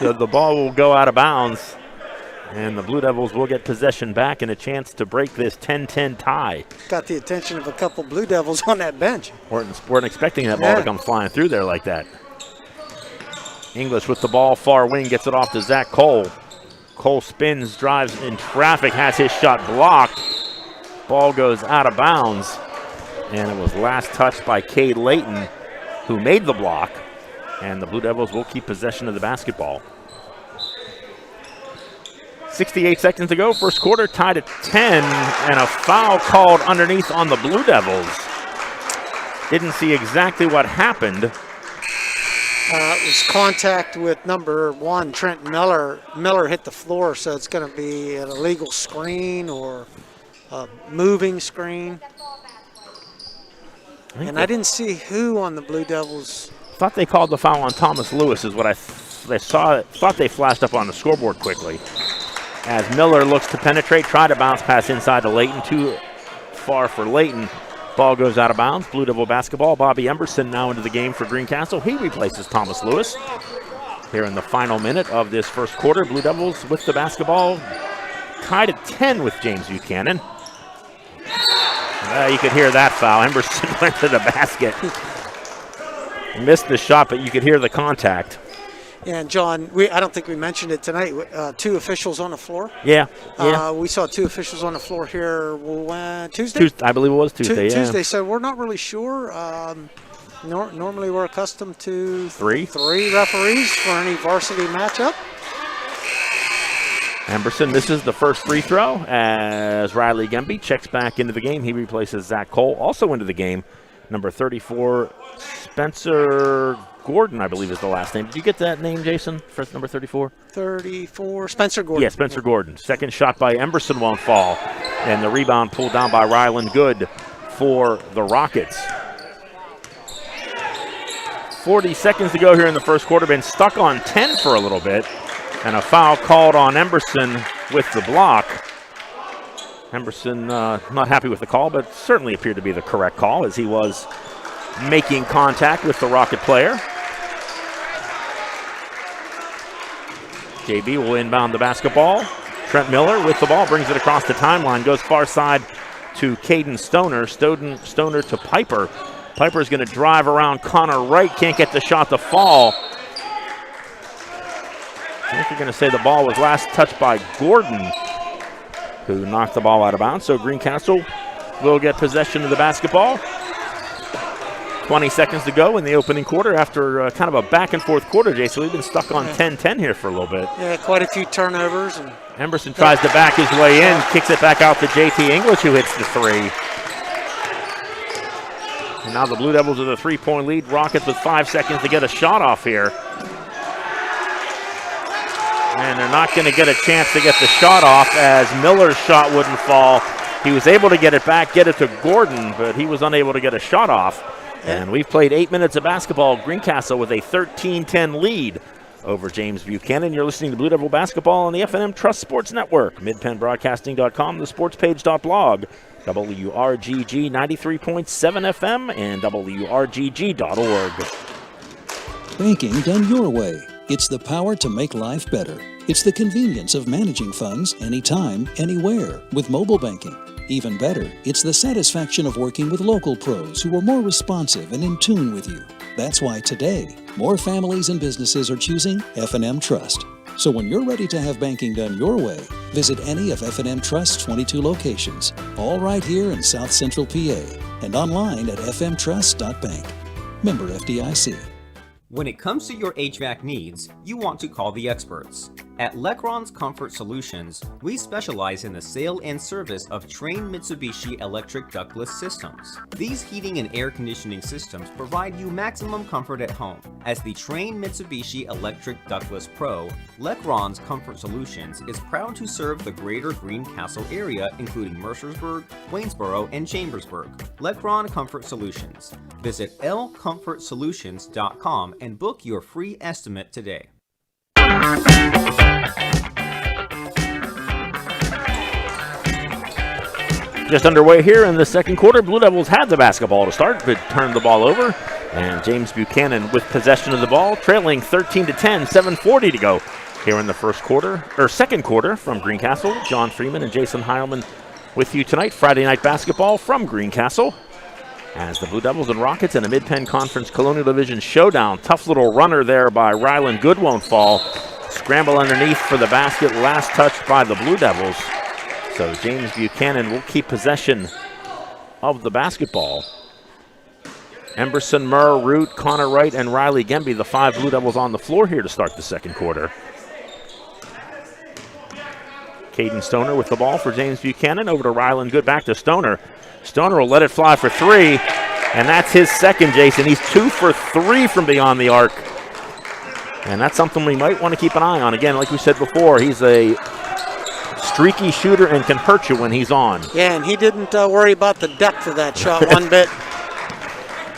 The ball will go out of bounds, and the Blue Devils will get possession back and a chance to break this 10-10 tie. Got the attention of a couple Blue Devils on that bench. Weren't expecting that ball to come flying through there like that. English with the ball, far wing, gets it off to Zach Cole. Cole spins, drives in traffic, has his shot blocked. Ball goes out of bounds, and it was last touched by Cade Layton, who made the block, and the Blue Devils will keep possession of the basketball. 68 seconds to go, first quarter, tied at 10, and a foul called underneath on the Blue Devils. Didn't see exactly what happened. It was contact with number 1, Trent Miller. Miller hit the floor, so it's going to be an illegal screen or a moving screen. I didn't see who on the Blue Devils. Thought they called the foul on Thomas Lewis is what I thought they flashed up on the scoreboard quickly. As Miller looks to penetrate, try to bounce pass inside to Layton. Too far for Layton. Ball goes out of bounds. Blue Devil basketball. Bobby Emberson now into the game for Greencastle. He replaces Thomas Lewis. Here in the final minute of this first quarter, Blue Devils with the basketball. Tied at 10 with James Buchanan. You could hear that foul. Emberson went to the basket. Missed the shot, but you could hear the contact. And John, I don't think we mentioned it tonight. 2 officials on the floor. Yeah. We saw 2 officials on the floor here Tuesday. I believe it was Tuesday. Tuesday. So we're not really sure. Normally we're accustomed to 3 referees for any varsity matchup. Emberson misses the first free throw as Riley Gemby checks back into the game. He replaces Zach Cole. Also into the game, number 34, Spencer Gordon, I believe is the last name. Did you get that name, Jason, for number 34? 34, Spencer Gordon. Yeah, Spencer Gordon. Second shot by Emberson won't fall. And the rebound pulled down by Ryland Good for the Rockets. 40 seconds to go here in the first quarter. Been stuck on 10 for a little bit. And a foul called on Emberson with the block. Emberson not happy with the call, but certainly appeared to be the correct call as he was making contact with the Rocket player. JB will inbound the basketball. Trent Miller with the ball, brings it across the timeline, goes far side to Caden Stoner. Stoner to Piper. Piper's going to drive around Connor Wright, can't get the shot to fall. I think you're going to say the ball was last touched by Gordon, who knocked the ball out of bounds. So Greencastle will get possession of the basketball. 20 seconds to go in the opening quarter after kind of a back-and-forth quarter, Jason. We've been stuck on 10-10 here for a little bit. Yeah, quite a few turnovers. And Emberson tries to back his way in, kicks it back out to JT English, who hits the 3. And now the Blue Devils with a 3-point lead. Rockets with 5 seconds to get a shot off here. And they're not going to get a chance to get the shot off as Miller's shot wouldn't fall. He was able to get it back, get it to Gordon, but he was unable to get a shot off. And we've played 8 minutes of basketball. Greencastle with a 13-10 lead over James Buchanan. You're listening to Blue Devil Basketball on the F&M Trust Sports Network, midpennbroadcasting.com, thesportspage.blog, WRGG 93.7 FM, and WRGG.org. Banking done your way. It's the power to make life better. It's the convenience of managing funds anytime, anywhere with mobile banking. Even better, it's the satisfaction of working with local pros who are more responsive and in tune with you. That's why today, more families and businesses are choosing F&M Trust. So when you're ready to have banking done your way, visit any of F&M Trust's 22 locations, all right here in South Central PA, and online at fmtrust.bank. Member FDIC. When it comes to your HVAC needs, you want to call the experts. At Lecron's Comfort Solutions, we specialize in the sale and service of Trane Mitsubishi electric ductless systems. These heating and air conditioning systems provide you maximum comfort at home. As the Trane Mitsubishi Electric Ductless Pro, Lecron's Comfort Solutions is proud to serve the greater Greencastle area, including Mercersburg, Waynesboro, and Chambersburg. Lecron Comfort Solutions. Visit lcomfortsolutions.com and book your free estimate today. Just underway here in the second quarter. Blue Devils had the basketball to start, but turned the ball over. And James Buchanan with possession of the ball, trailing 13-10, 7:40 to go here in the second quarter from Greencastle. John Freeman and Jason Heilman with you tonight. Friday night basketball from Greencastle. As the Blue Devils and Rockets in a Mid-Penn Conference Colonial Division showdown. Tough little runner there by Ryland Good won't fall. Scramble underneath for the basket, last touched by the Blue Devils. So James Buchanan will keep possession of the basketball. Emberson, Murr, Root, Connor Wright, and Riley Gemby, the 5 Blue Devils on the floor here to start the second quarter. Caden Stoner with the ball for James Buchanan. Over to Ryland Good, back to Stoner. Stoner will let it fly for 3, and that's his second, Jason. He's 2 for 3 from beyond the arc. And that's something we might want to keep an eye on. Again, like we said before, he's a streaky shooter and can hurt you when he's on. Yeah, and he didn't worry about the depth of that shot one bit.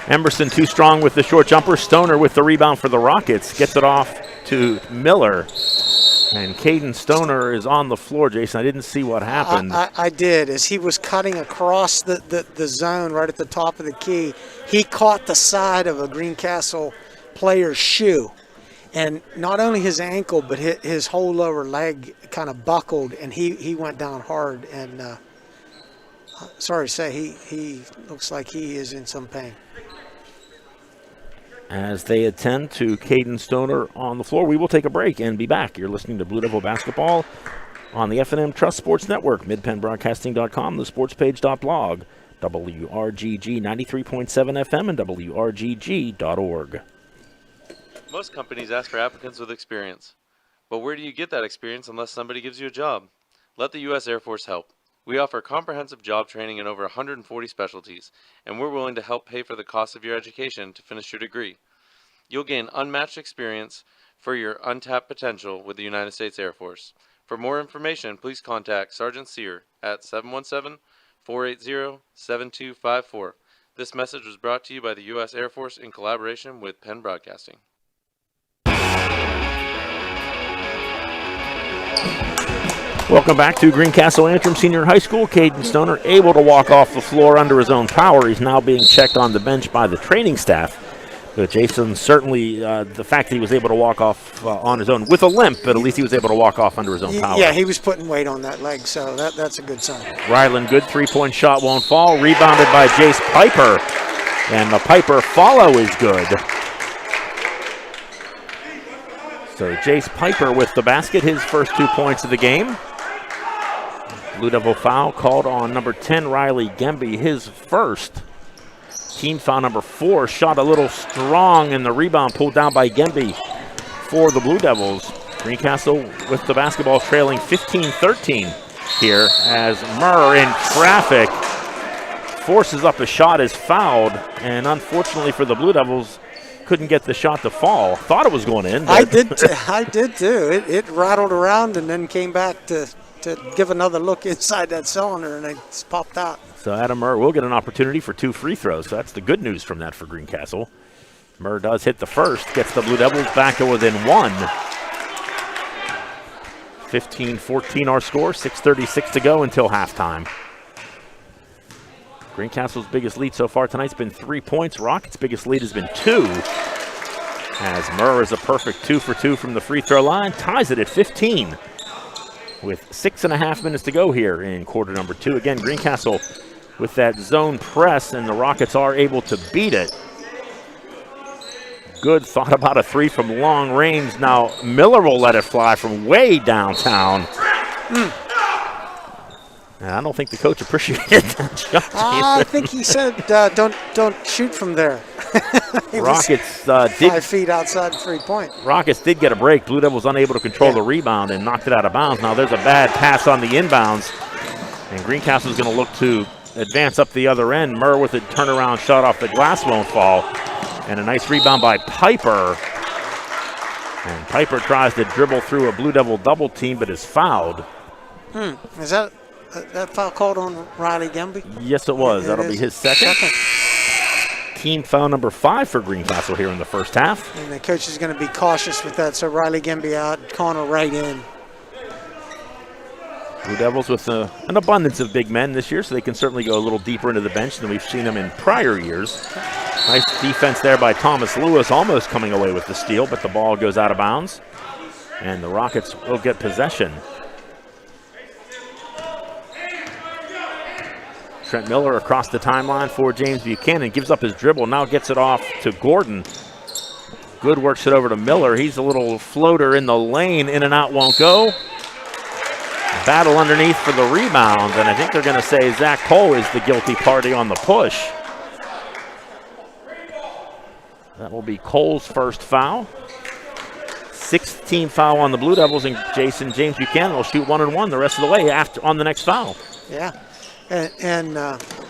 Emerson too strong with the short jumper. Stoner with the rebound for the Rockets. Gets it off to Miller. And Caden Stoner is on the floor, Jason. I didn't see what happened. I did. As he was cutting across the zone right at the top of the key, he caught the side of a Greencastle player's shoe. And not only his ankle, but his whole lower leg kind of buckled, and he went down hard. And sorry to say, he looks like he is in some pain. As they attend to Caden Stoner on the floor, we will take a break and be back. You're listening to Blue Devil Basketball on the F&M Trust Sports Network, midpennbroadcasting.com, thesportspage.blog, WRGG 93.7 FM, and WRGG.org. Most companies ask for applicants with experience. But where do you get that experience unless somebody gives you a job? Let the U.S. Air Force help. We offer comprehensive job training in over 140 specialties, and we're willing to help pay for the cost of your education to finish your degree. You'll gain unmatched experience for your untapped potential with the United States Air Force. For more information, please contact Sergeant Sear at 717-480-7254. This message was brought to you by the U.S. Air Force in collaboration with Penn Broadcasting. Welcome back to Greencastle Antrim Senior High School. Caden Stoner able to walk off the floor under his own power. He's now being checked on the bench by the training staff. But Jason, certainly the fact that he was able to walk off on his own with a limp, but at least he was able to walk off under his own power. Yeah, he was putting weight on that leg, so that's a good sign. Ryland Good, three-point shot won't fall. Rebounded by Jace Piper. And the Piper follow is good. So Jace Piper with the basket, his first 2 points of the game. Blue Devil foul called on number 10, Riley Gemby, his first. Team foul number 4, shot a little strong, and the rebound pulled down by Gemby for the Blue Devils. Greencastle with the basketball trailing 15-13 here as Murr in traffic forces up a shot, is fouled, and unfortunately for the Blue Devils, couldn't get the shot to fall. Thought it was going in. I did too. It rattled around and then came back to give another look inside that cylinder, and it popped out. So Adam Murr will get an opportunity for 2 free throws. So that's the good news from that for Greencastle. Murr does hit the first, gets the Blue Devils back to within 1. 15-14 our score, 6:36 to go until halftime. Greencastle's biggest lead so far tonight's been 3 points. Rockets' biggest lead has been 2. As Murr is a perfect 2 for 2 from the free throw line, ties it at 15. With 6.5 minutes to go here in quarter number 2. Again, Greencastle with that zone press, and the Rockets are able to beat it. Good thought about a 3 from long range. Now Miller will let it fly from way downtown. And I don't think the coach appreciated that shot. I think he said, don't shoot from there. Rockets did 5 feet outside the 3-point. Rockets did get a break. Blue Devils unable to control the rebound and knocked it out of bounds. Now there's a bad pass on the inbounds, and Greencastle is going to look to advance up the other end. Murr with a turnaround shot off the glass won't fall, and a nice rebound by Piper. And Piper tries to dribble through a Blue Devil double team, but is fouled. Is that foul called on Riley Gemby? Yes, it was. That'll be his second. Team foul number 5 for Greencastle here in the first half. And the coach is going to be cautious with that, so Riley Gemby out, Connor right in. Blue Devils with an abundance of big men this year, so they can certainly go a little deeper into the bench than we've seen them in prior years. Nice defense there by Thomas Lewis, almost coming away with the steal, but the ball goes out of bounds. And the Rockets will get possession. Trent Miller across the timeline for James Buchanan. Gives up his dribble, now gets it off to Gordon. Good works it over to Miller. He's a little floater in the lane. In and out won't go. Battle underneath for the rebound, and I think they're going to say Zach Cole is the guilty party on the push. That will be Cole's first foul. 6th team foul on the Blue Devils, and James Buchanan will shoot 1 and 1 the rest of the way after on the next foul. Yeah. And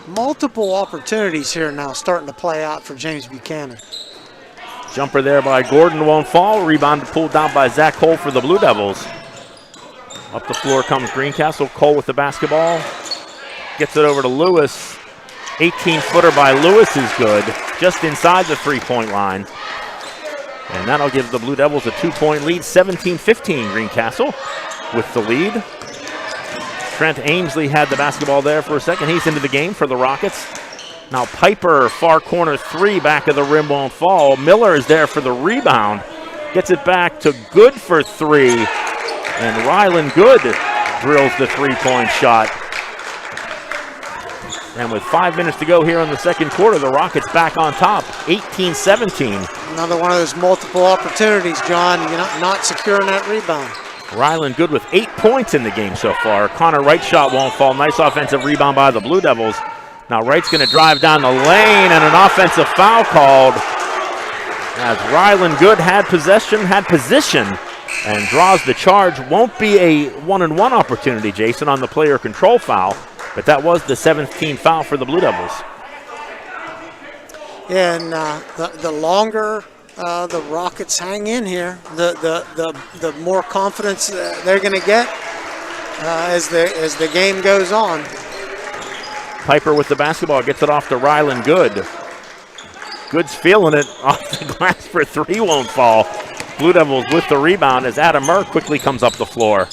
multiple opportunities here now starting to play out for James Buchanan. Jumper there by Gordon won't fall. Rebound pulled down by Zach Cole for the Blue Devils. Up the floor comes Greencastle. Cole with the basketball. Gets it over to Lewis. 18-footer by Lewis is good. Just inside the 3-point line. And that'll give the Blue Devils a 2-point lead. 17-15 Greencastle with the lead. Trent Amesley had the basketball there for a second. He's into the game for the Rockets. Now Piper, far corner 3, back of the rim won't fall. Miller is there for the rebound. Gets it back to Good for 3. And Ryland Good drills the 3-point shot. And with 5 minutes to go here in the second quarter, the Rockets back on top, 18-17. Another one of those multiple opportunities, John. You're not securing that rebound. Ryland Good with 8 points in the game so far. Connor Wright's shot won't fall. Nice offensive rebound by the Blue Devils. Now Wright's going to drive down the lane, and an offensive foul called as Ryland Good had position, and draws the charge. Won't be a 1-and-1 opportunity, Jason, on the player control foul, but that was the 17th foul for the Blue Devils. Yeah, and the longer the Rockets hang in here, the more confidence they're going to get as the game goes on. Piper with the basketball gets it off to Ryland Good. Good's feeling it off the glass for 3, won't fall. Blue Devils with the rebound as Adam Murr quickly comes up the floor.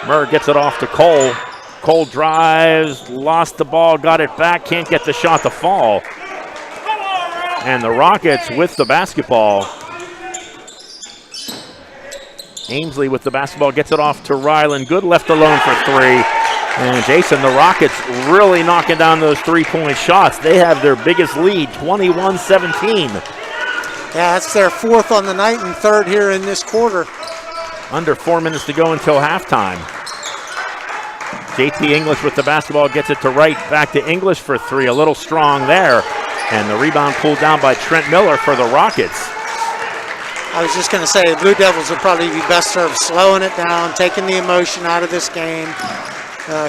Murr gets it off to Cole. Cole drives, lost the ball, got it back, can't get the shot to fall. And the Rockets with the basketball. Amesley with the basketball gets it off to Ryland Good, left alone for 3. And Jason, the Rockets really knocking down those 3-point shots. They have their biggest lead, 21-17. Yeah, that's their 4th on the night and 3rd here in this quarter. Under 4 minutes to go until halftime. JT English with the basketball gets it to Wright, back to English for 3. A little strong there. And the rebound pulled down by Trent Miller for the Rockets. I was just going to say the Blue Devils would probably be best served slowing it down, taking the emotion out of this game,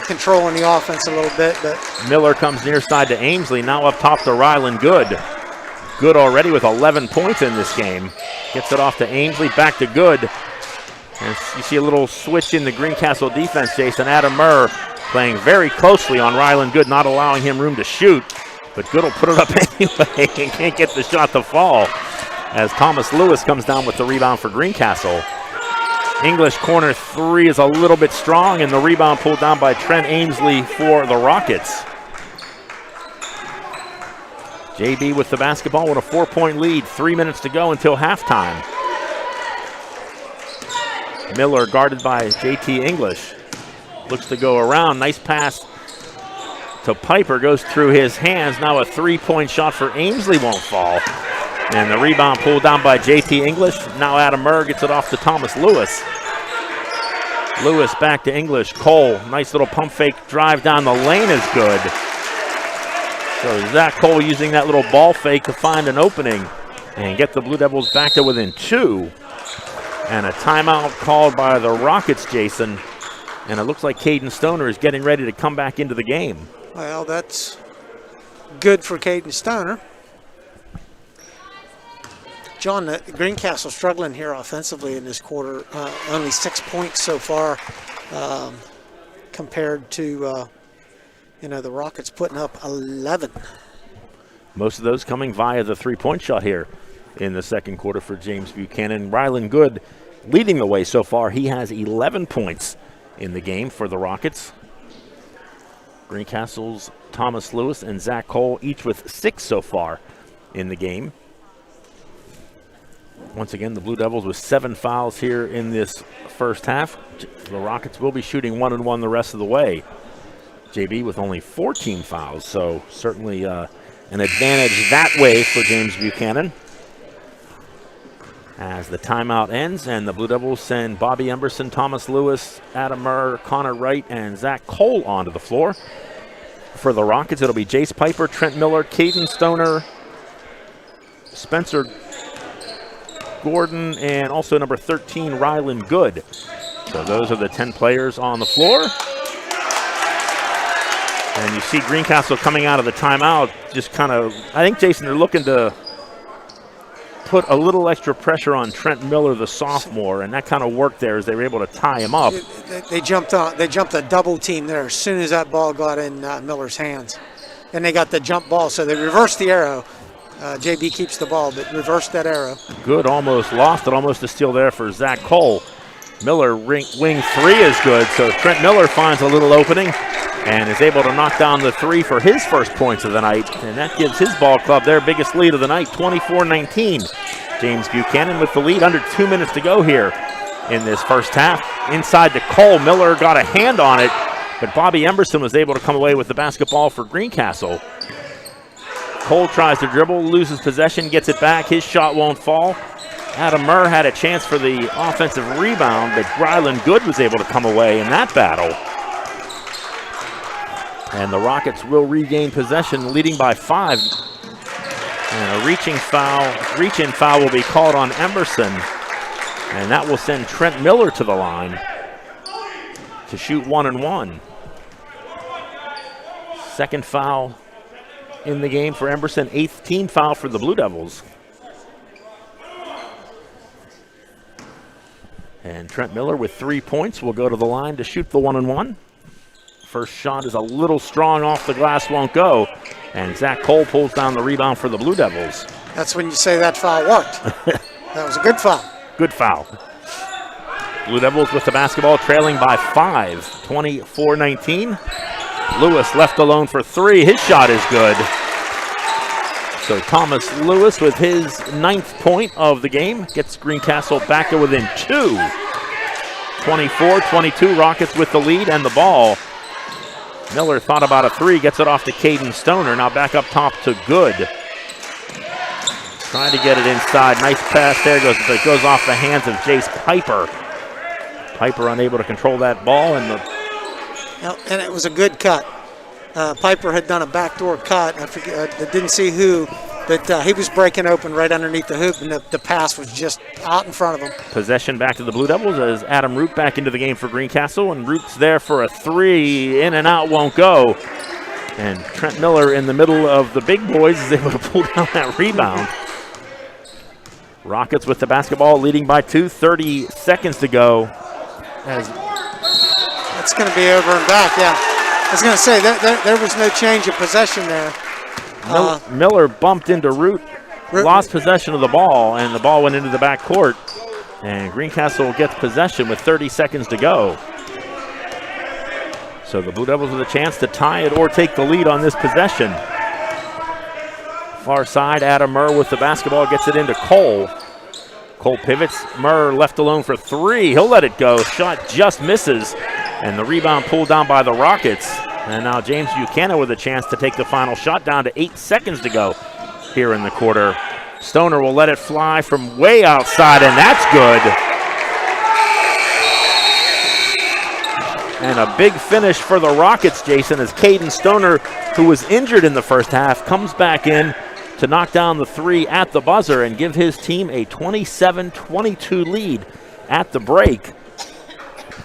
controlling the offense a little bit. But Miller comes near side to Amesley, now up top to Ryland Good. Good already with 11 points in this game. Gets it off to Amesley, back to Good. And you see a little switch in the Greencastle defense, Jason. Adam Murr playing very closely on Ryland Good, not allowing him room to shoot. But Good will put it up anyway and can't get the shot to fall as Thomas Lewis comes down with the rebound for Greencastle. English corner 3 is a little bit strong, and the rebound pulled down by Trent Amesley for the Rockets. JB with the basketball with a 4-point lead. 3 minutes to go until halftime. Miller guarded by JT English. Looks to go around. Nice pass to Piper. Goes through his hands. Now a 3-point shot for Amesley won't fall. And the rebound pulled down by JT English. Now Adam Murr gets it off to Thomas Lewis. Lewis back to English. Cole, nice little pump fake drive down the lane is good. So Zach Cole using that little ball fake to find an opening and get the Blue Devils back to within 2. And a timeout called by the Rockets, Jason. And it looks like Caden Stoner is getting ready to come back into the game. Well, that's good for Caden Stoner. John, Greencastle struggling here offensively in this quarter. Only 6 points so far compared to, the Rockets putting up 11. Most of those coming via the three-point shot here in the second quarter for James Buchanan. Rylan Good leading the way so far. He has 11 points in the game for the Rockets. Greencastle's Thomas Lewis and Zach Cole each with 6 so far in the game. Once again, the Blue Devils with 7 fouls here in this first half. The Rockets will be shooting 1-1 the rest of the way. JB with only 14 fouls, so certainly an advantage that way for James Buchanan. As the timeout ends and the Blue Devils send Bobby Emberson, Thomas Lewis, Adam Murr, Connor Wright, and Zach Cole onto the floor. For the Rockets, it'll be Jace Piper, Trent Miller, Caden Stoner, Spencer Gordon, and also number 13, Rylan Good. So those are the 10 players on the floor. And you see Greencastle coming out of the timeout, just kind of, I think, Jason, they're looking to put a little extra pressure on Trent Miller, the sophomore, and that kind of worked there as they were able to tie him up. They jumped a double team there as soon as that ball got in Miller's hands. And they got the jump ball, so they reversed the arrow. JB keeps the ball, but reversed that arrow. Good, almost lost it, almost a steal there for Zach Cole. Miller wing 3 is good, so Trent Miller finds a little opening and is able to knock down the 3 for his first points of the night, and that gives his ball club their biggest lead of the night, 24-19. James Buchanan with the lead, under 2 minutes to go here in this first half. Inside to Cole, Miller got a hand on it, but Bobby Emberson was able to come away with the basketball for Greencastle. Cole tries to dribble, loses possession, gets it back, his shot won't fall. Adam Murr had a chance for the offensive rebound, but Rylan Good was able to come away in that battle. And the Rockets will regain possession, leading by 5. And a reach-in foul will be called on Emberson. And that will send Trent Miller to the line to shoot 1-1. Second foul in the game for Emberson, 8th team foul for the Blue Devils. And Trent Miller with 3 points will go to the line to shoot the 1-1. First shot is a little strong off the glass, won't go. And Zach Cole pulls down the rebound for the Blue Devils. That's when you say that foul worked. That was a good foul. Good foul. Blue Devils with the basketball, trailing by 5, 24-19. Lewis left alone for 3. His shot is good. So Thomas Lewis with his 9th point of the game gets Greencastle back to within 2. 24-22, Rockets with the lead and the ball. Miller thought about a 3, gets it off to Caden Stoner. Now back up top to Good. Trying to get it inside. Nice pass there, but it goes off the hands of Jace Piper. Piper unable to control that ball. And it was a good cut. Piper had done a backdoor cut. I didn't see who, but he was breaking open right underneath the hoop, and the pass was just out in front of him. Possession back to the Blue Devils as Adam Root back into the game for Greencastle, and Root's there for a 3. In and out, won't go. And Trent Miller in the middle of the big boys is able to pull down that rebound. Rockets with the basketball, leading by 2, 30 seconds to go. It's going to be over and back, yeah. I was going to say, there was no change of possession there. Miller bumped into Root, lost possession of the ball, and the ball went into the back court. And Greencastle gets possession with 30 seconds to go. So the Blue Devils with a chance to tie it or take the lead on this possession. Far side, Adam Murr with the basketball, gets it into Cole. Cole pivots, Murr left alone for 3. He'll let it go, shot just misses. And the rebound pulled down by the Rockets. And now James Buchanan with a chance to take the final shot, down to 8 seconds to go here in the quarter. Stoner will let it fly from way outside, and that's good. And a big finish for the Rockets, Jason, as Caden Stoner, who was injured in the first half, comes back in to knock down the three at the buzzer and give his team a 27-22 lead at the break.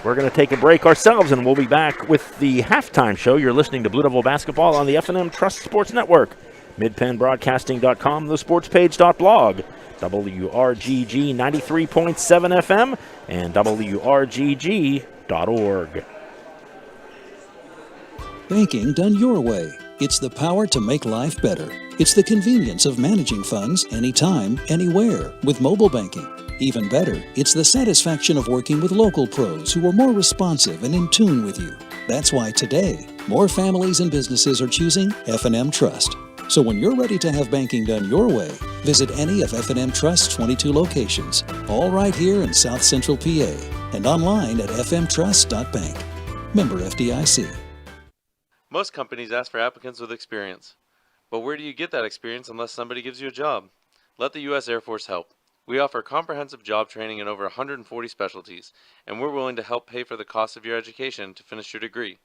We're going to take a break ourselves, and we'll be back with the halftime show. You're listening to Blue Devil Basketball on the F&M Trust Sports Network, midpennbroadcasting.com, thesportspage.blog, WRGG 93.7 FM, and WRGG.org. Banking done your way. It's the power to make life better. It's the convenience of managing funds anytime, anywhere with mobile banking. Even better, it's the satisfaction of working with local pros who are more responsive and in tune with you. That's why today, more families and businesses are choosing F&M Trust. So when you're ready to have banking done your way, visit any of F&M Trust's 22 locations, all right here in South Central PA, and online at fmtrust.bank. Member FDIC. Most companies ask for applicants with experience. But where do you get that experience unless somebody gives you a job? Let the U.S. Air Force help. We offer comprehensive job training in over 140 specialties, and we're willing to help pay for the cost of your education to finish your degree.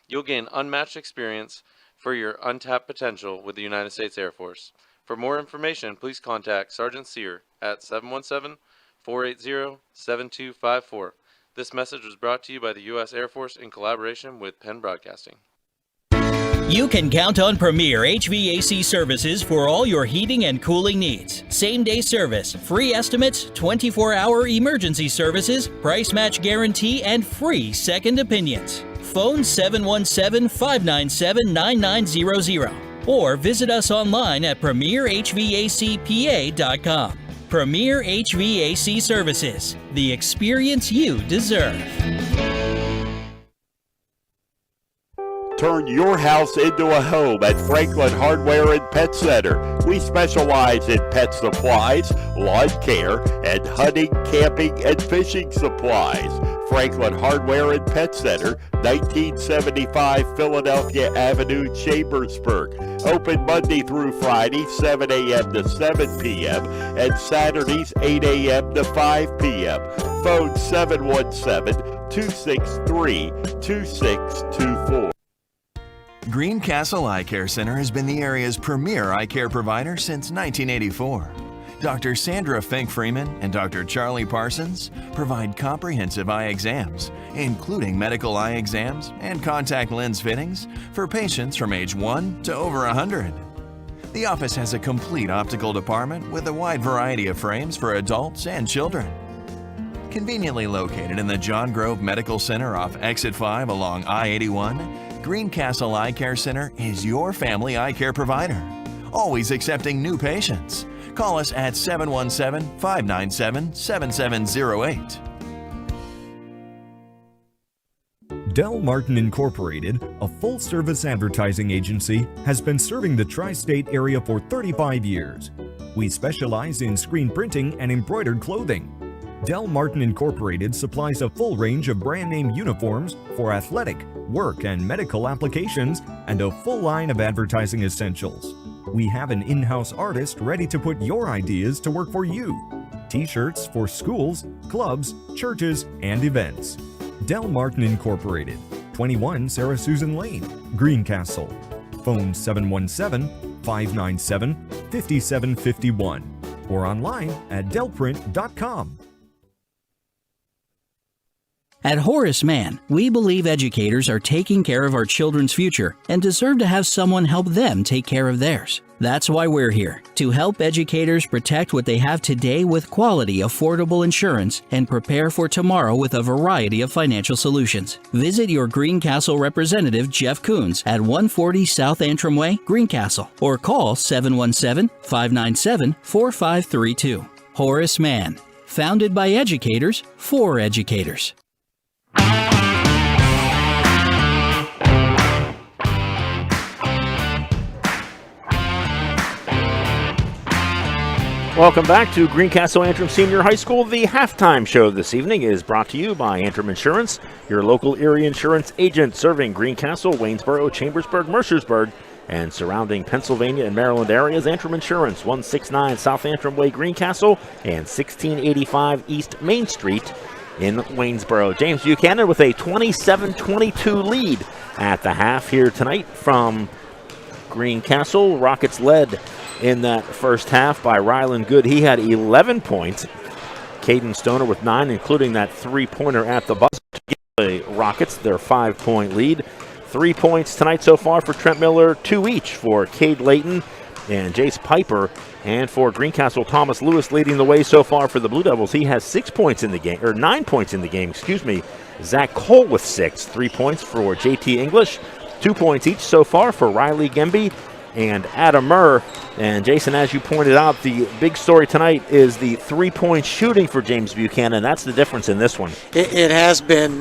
You'll gain unmatched experience for your untapped potential with the United States Air Force. For more information, please contact Sergeant Sear at 717-480-7254. This message was brought to you by the U.S. Air Force in collaboration with Penn Broadcasting. You can count on Premier HVAC services for all your heating and cooling needs. Same-day service, free estimates, 24-hour emergency services, price match guarantee, and free second opinions. Phone 717-597-9900 or visit us online at premierhvacpa.com. Premier HVAC Services, the experience you deserve. Turn your house into a home at Franklin Hardware and Pet Center. We specialize in pet supplies, lawn care, and hunting, camping, and fishing supplies. Franklin Hardware and Pet Center, 1975 Philadelphia Avenue, Chambersburg. Open Monday through Friday, 7 a.m. to 7 p.m. and Saturdays, 8 a.m. to 5 p.m. Phone 717-263-2624. Greencastle Eye Care Center has been the area's premier eye care provider since 1984. Dr. Sandra Fink-Freeman and Dr. Charlie Parsons provide comprehensive eye exams, including medical eye exams and contact lens fittings for patients from age 1 to over 100. The office has a complete optical department with a wide variety of frames for adults and children. Conveniently located in the John Grove Medical Center off Exit 5 along I-81, Greencastle Eye Care Center is your family eye care provider, always accepting new patients. Call us at 717-597-7708. Del Martin Incorporated, a full-service advertising agency, has been serving the tri-state area for 35 years. We specialize in screen printing and embroidered clothing. Del Martin Incorporated supplies a full range of brand-name uniforms for athletic, work, and medical applications, and a full line of advertising essentials. We have an in-house artist ready to put your ideas to work for you. T-shirts for schools, clubs, churches, and events. Del Martin Incorporated, 21 Sarah Susan Lane, Greencastle. Phone 717-597-5751 or online at delprint.com. At Horace Mann, we believe educators are taking care of our children's future and deserve to have someone help them take care of theirs. That's why we're here, to help educators protect what they have today with quality, affordable insurance and prepare for tomorrow with a variety of financial solutions. Visit your Greencastle representative, Jeff Coons, at 140 South Antrim Way, Greencastle, or call 717-597-4532. Horace Mann, founded by educators for educators. Welcome back to Greencastle Antrim Senior High School. The halftime show this evening is brought to you by Antrim Insurance, your local area insurance agent serving Greencastle, Waynesboro, Chambersburg, Mercersburg, and surrounding Pennsylvania and Maryland areas. Antrim Insurance, 169 South Antrim Way, Greencastle, and 1685 East Main Street in Waynesboro. James Buchanan with a 27-22 lead at the half here tonight from Greencastle. Rockets led in that first half by Rylan Good. He had 11 points. Caden Stoner with 9, including that three-pointer at the buzzer to give the Rockets their 5-point lead. 3 points tonight so far for Trent Miller, 2 each for Cade Layton and Jace Piper. And for Greencastle, Thomas Lewis leading the way so far for the Blue Devils. He has 6 points in the game, or 9 points in the game, excuse me. Zach Cole with 6, 3 points for JT English, 2 points each so far for Riley Gemby and Adam Murr. And Jason, as you pointed out, the big story tonight is the 3-point shooting for James Buchanan. That's the difference in this one. It has been.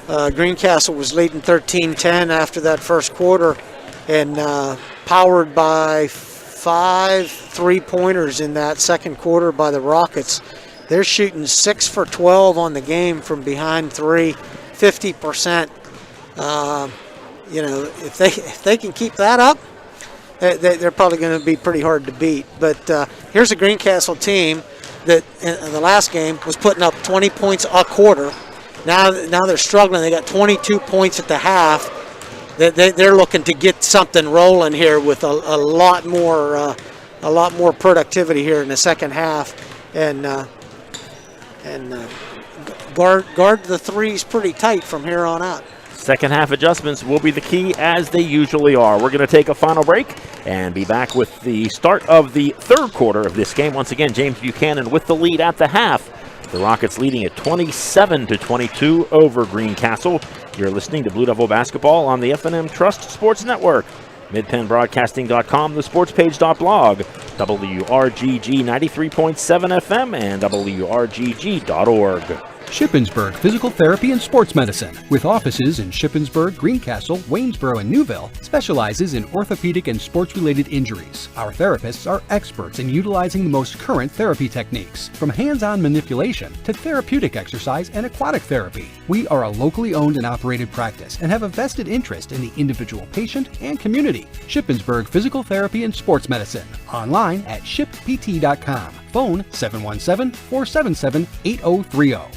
Greencastle was leading 13-10 after that first quarter, and powered by 5 3-pointers in that second quarter by the Rockets. They're shooting 6 for 12 on the game from behind 3, 50%. If they can keep that up, they're probably going to be pretty hard to beat. But here's a Greencastle team that in the last game was putting up 20 points a quarter. Now they're struggling. They got 22 points at the half. They're looking to get something rolling here with a lot more productivity here in the second half, and guard the threes pretty tight from here on out. Second half adjustments will be the key, as they usually are. We're going to take a final break and be back with the start of the third quarter of this game. Once again, James Buchanan with the lead at the half. The Rockets leading at 27-22 over Greencastle. You're listening to Blue Devil Basketball on the F&M Trust Sports Network. MidPennBroadcasting.com, thesportspage.blog, WRGG 93.7 FM, and WRGG.org. Shippensburg Physical Therapy and Sports Medicine, with offices in Shippensburg, Greencastle, Waynesboro, and Newville, specializes in orthopedic and sports-related injuries. Our therapists are experts in utilizing the most current therapy techniques, from hands-on manipulation to therapeutic exercise and aquatic therapy. We are a locally owned and operated practice and have a vested interest in the individual patient and community. Shippensburg Physical Therapy and Sports Medicine, online at shippt.com. Phone 717-477-8030.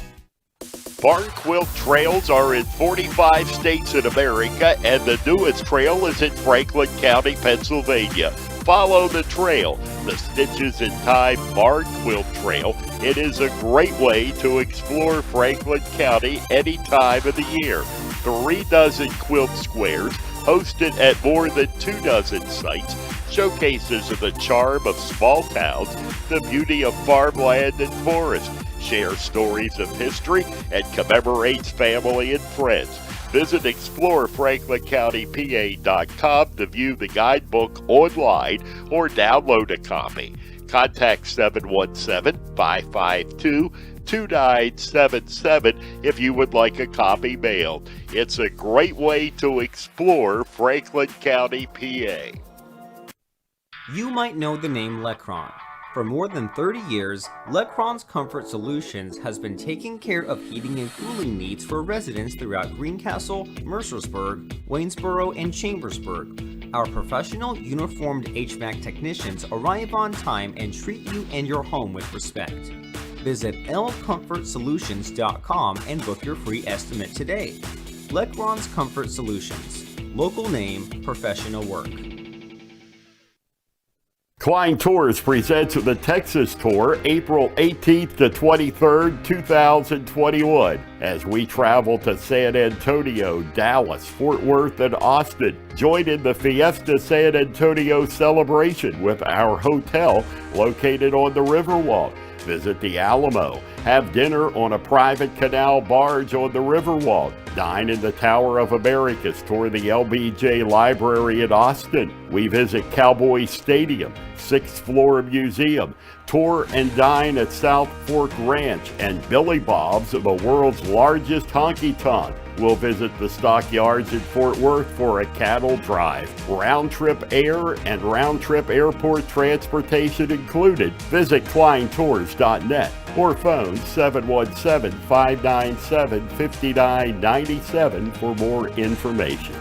Barn Quilt Trails are in 45 states in America, and the newest trail is in Franklin County, Pennsylvania. Follow the trail, the Stitches in Time Barn Quilt Trail. It is a great way to explore Franklin County any time of the year. 3 dozen quilt squares hosted at more than 2 dozen sites, showcases of the charm of small towns, the beauty of farmland and forest, share stories of history, and commemorates family and friends. Visit ExploreFranklinCountyPA.com to view the guidebook online or download a copy. Contact 717-552-2977 if you would like a copy mailed. It's a great way to explore Franklin County, PA. You might know the name Lecron. For more than 30 years, Lecron's Comfort Solutions has been taking care of heating and cooling needs for residents throughout Greencastle, Mercersburg, Waynesboro, and Chambersburg. Our professional, uniformed HVAC technicians arrive on time and treat you and your home with respect. Visit lcomfortsolutions.com and book your free estimate today. Lecron's Comfort Solutions. Local name, professional work. Klein Tours presents the Texas Tour April 18th to 23rd, 2021. As we travel to San Antonio, Dallas, Fort Worth, and Austin. Join in the Fiesta San Antonio celebration with our hotel located on the Riverwalk. Visit the Alamo. Have dinner on a private canal barge on the Riverwalk. Dine in the Tower of Americas, tour the LBJ Library in Austin. We visit Cowboy Stadium, 6th Floor Museum. Tour and dine at South Fork Ranch and Billy Bob's, the world's largest honky-tonk. We'll visit the stockyards in Fort Worth for a cattle drive. Round-trip air and round-trip airport transportation included. Visit KleinTours.net or phone 717-597-5997 for more information.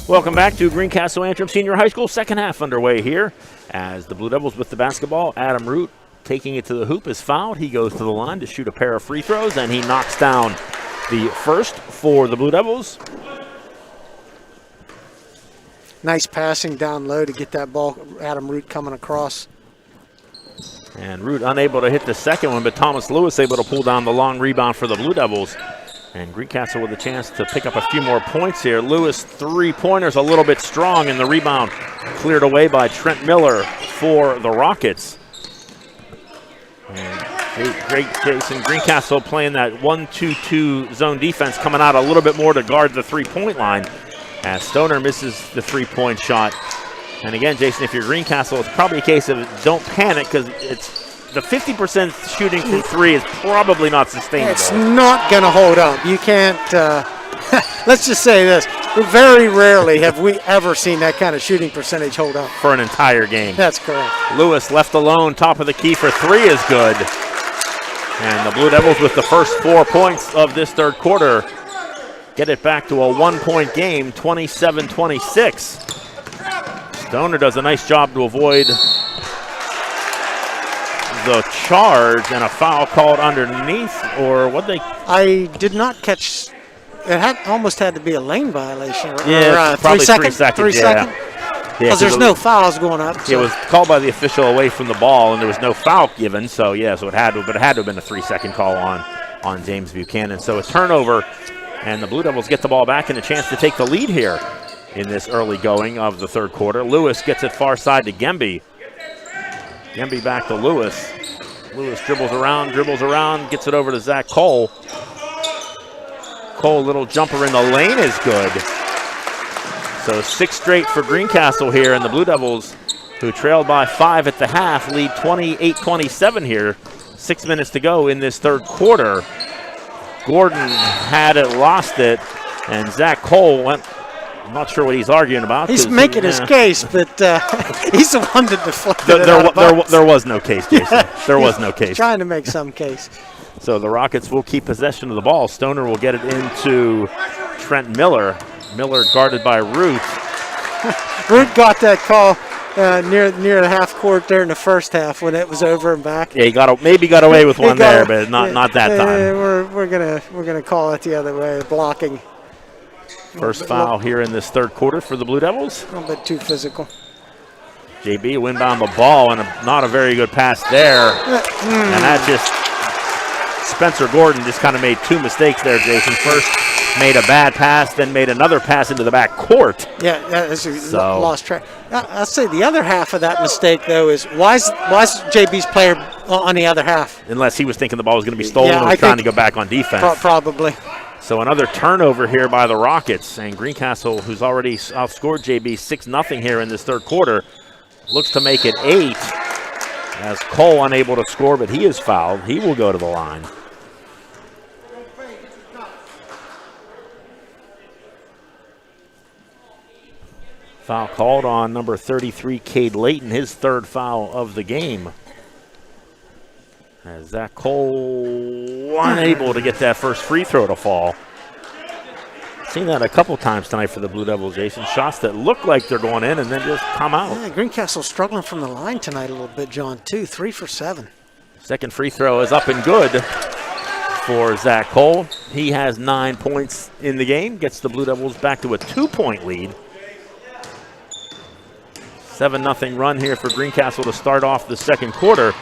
Welcome back to Greencastle Antrim Senior High School. Second half underway here as the Blue Devils with the basketball. Adam Root taking it to the hoop is fouled. He goes to the line to shoot a pair of free throws, and he knocks down the first for the Blue Devils. Nice passing down low to get that ball, Adam Root coming across. And Root unable to hit the second one, but Thomas Lewis able to pull down the long rebound for the Blue Devils. And Greencastle with a chance to pick up a few more points here. Lewis, three-pointers a little bit strong, and the rebound cleared away by Trent Miller for the Rockets. And great Jason. Greencastle playing that 1-2-2 zone defense, coming out a little bit more to guard the three-point line as Stoner misses the three-point shot. And again, Jason, if you're Greencastle, it's probably a case of don't panic, because it's the 50% shooting from three is probably not sustainable. It's not going to hold up. You can't, let's just say this. Very rarely have we ever seen that kind of shooting percentage hold up. For an entire game. That's correct. Lewis left alone, top of the key for three is good. And the Blue Devils with the first 4 points of this third quarter get it back to a 1-point game, 27-26. Stoner does a nice job to avoid the charge, and a foul called underneath, or what they... I did not catch... It almost had to be a lane violation. Yeah, probably 3 seconds. 3 seconds? Because there's no fouls going up. So. It was called by the official away from the ball, and there was no foul given, so yeah, so it had to have been a 3-second call on James Buchanan. So a turnover, and the Blue Devils get the ball back and a chance to take the lead here in this early going of the third quarter. Lewis gets it far side to Gemby. Gemby back to Lewis. Lewis dribbles around, gets it over to Zach Cole. Cole, little jumper in the lane is good. So 6 straight for Greencastle here, and the Blue Devils, who trailed by 5 at the half, lead 28-27 here. 6 minutes to go in this third quarter. Gordon had it, lost it, and Zach Cole went... I'm not sure what he's arguing about. He's making his case, but he's the one that deflected there was no case, Jason. There was no case. He's trying to make some case. So the Rockets will keep possession of the ball. Stoner will get it into Trent Miller. Miller guarded by Root. Root got that call near the half court there in the first half when it was over and back. Yeah, he maybe got away with one there, but not that time. We're gonna call it the other way, blocking. First foul here in this third quarter for the Blue Devils. A little bit too physical. JB will inbound the ball, and not a very good pass there. And that just, Spencer Gordon just kind of made 2 mistakes there, Jason. First made a bad pass, then made another pass into the back court. Yeah, that's lost track. I'll say the other half of that mistake, though, is why is JB's player on the other half? Unless he was thinking the ball was going to be stolen and was trying to go back on defense. Probably. So another turnover here by the Rockets, and Greencastle, who's already outscored JB 6-0 here in this third quarter, looks to make it 8 as Cole unable to score, but he is fouled. He will go to the line. Foul called on number 33, Cade Layton, his third foul of the game. As Zach Cole unable to get that first free throw to fall. Seen that a couple times tonight for the Blue Devils, Jason. Shots that look like they're going in and then just come out. Yeah, Greencastle struggling from the line tonight a little bit, John, too. 3 for 7. Second free throw is up and good for Zach Cole. He has 9 points in the game, gets the Blue Devils back to a 2-point lead. 7-0 run here for Greencastle to start off the second quarter.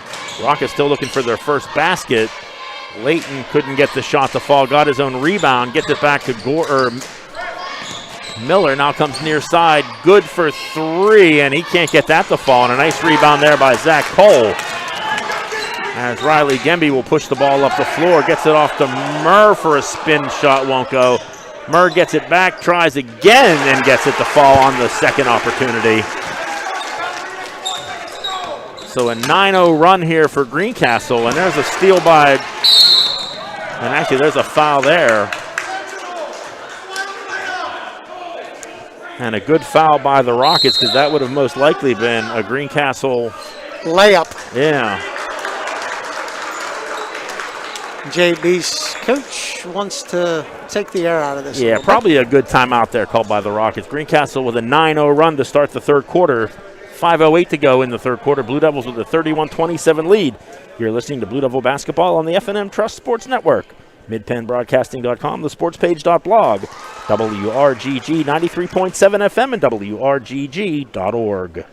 Rockets still looking for their first basket. Layton couldn't get the shot to fall, got his own rebound, gets it back to Miller. Now comes near side, good for 3, and he can't get that to fall. And a nice rebound there by Zach Cole. As Riley Gemby will push the ball up the floor, gets it off to Murr for a spin shot, won't go. Murr gets it back, tries again, and gets it to fall on the second opportunity. So a 9-0 run here for Greencastle, and there's a steal by, and actually there's a foul there. And a good foul by the Rockets, because that would have most likely been a Greencastle layup. Yeah. JB's coach wants to take the air out of this. Yeah, probably a good timeout there called by the Rockets. Greencastle with a 9-0 run to start the third quarter. 5:08 to go in the third quarter. Blue Devils with a 31-27 lead. You're listening to Blue Devil Basketball on the F&M Trust Sports Network. MidPennBroadcasting.com, thesportspage.blog, WRGG 93.7 FM, and WRGG.org.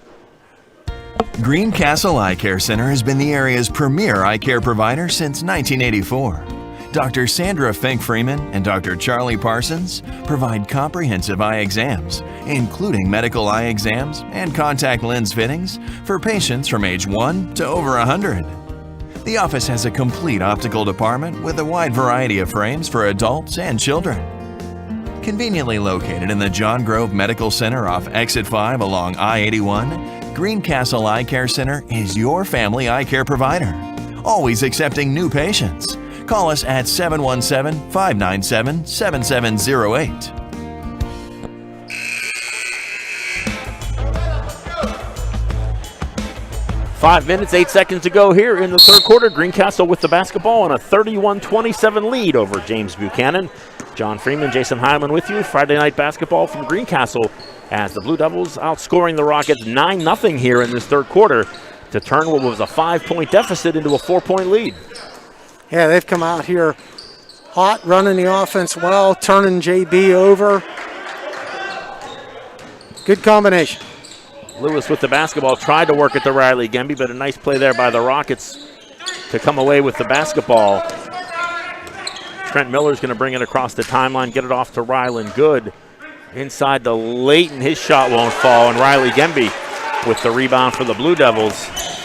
Greencastle Eye Care Center has been the area's premier eye care provider since 1984. Dr. Sandra Fink-Freeman and Dr. Charlie Parsons provide comprehensive eye exams, including medical eye exams and contact lens fittings for patients from age 1 to over 100. The office has a complete optical department with a wide variety of frames for adults and children. Conveniently located in the John Grove Medical Center off Exit 5 along I-81, Greencastle Eye Care Center is your family eye care provider, always accepting new patients. Call us at 717-597-7708. 5 minutes, 8 seconds to go here in the third quarter. Greencastle with the basketball on a 31-27 lead over James Buchanan. John Freeman, Jason Hyman with you. Friday night basketball from Greencastle as the Blue Devils outscoring the Rockets 9-0 here in this third quarter to turn what was a 5-point deficit into a 4-point lead. Yeah, they've come out here hot, running the offense well, turning JB over. Good combination. Lewis with the basketball tried to work at the Riley Gemby, but a nice play there by the Rockets to come away with the basketball. Trent Miller's going to bring it across the timeline, get it off to Rylan Good. Inside the Leighton, his shot won't fall, and Riley Gemby with the rebound for the Blue Devils.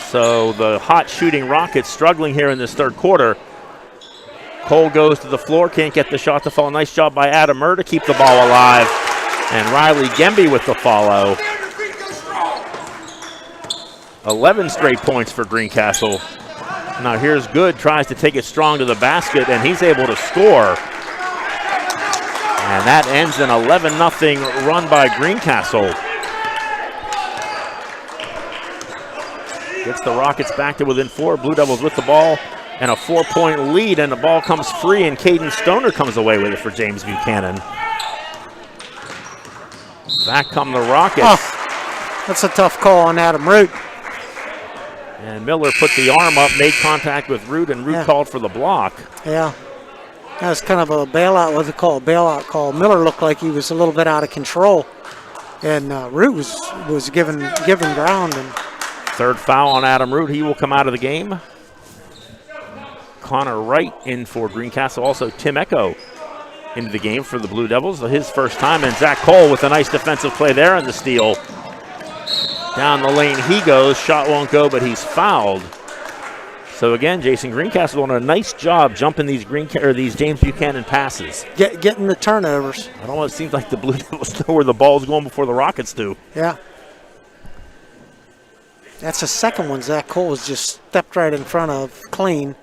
So the hot shooting Rockets struggling here in this third quarter. Cole goes to the floor, can't get the shot to fall. Nice job by Adam Murr to keep the ball alive. And Riley Gemby with the follow. 11 straight points for Greencastle. Now here's Good, tries to take it strong to the basket, and he's able to score. And that ends an 11-0 run by Greencastle. Gets the Rockets back to within 4. Blue Devils with the ball and a 4-point lead, and the ball comes free, and Caden Stoner comes away with it for James Buchanan. Back come the Rockets. Oh, that's a tough call on Adam Root. And Miller put the arm up, made contact with Root, and Root called for the block. Yeah, that was kind of a bailout, what's it called, bailout call. Miller looked like he was a little bit out of control, and Root was given ground. And third foul on Adam Root. He will come out of the game. Connor Wright in for Greencastle. Also Tim Echo into the game for the Blue Devils. His first time, and Zach Cole with a nice defensive play there on the steal. Down the lane he goes. Shot won't go, but he's fouled. So again, Jason, Greencastle doing a nice job jumping these James Buchanan passes. Getting the turnovers. It almost seems like the Blue Devils know where the ball's going before the Rockets do. Yeah. That's the second one Zach Cole has just stepped right in front of clean.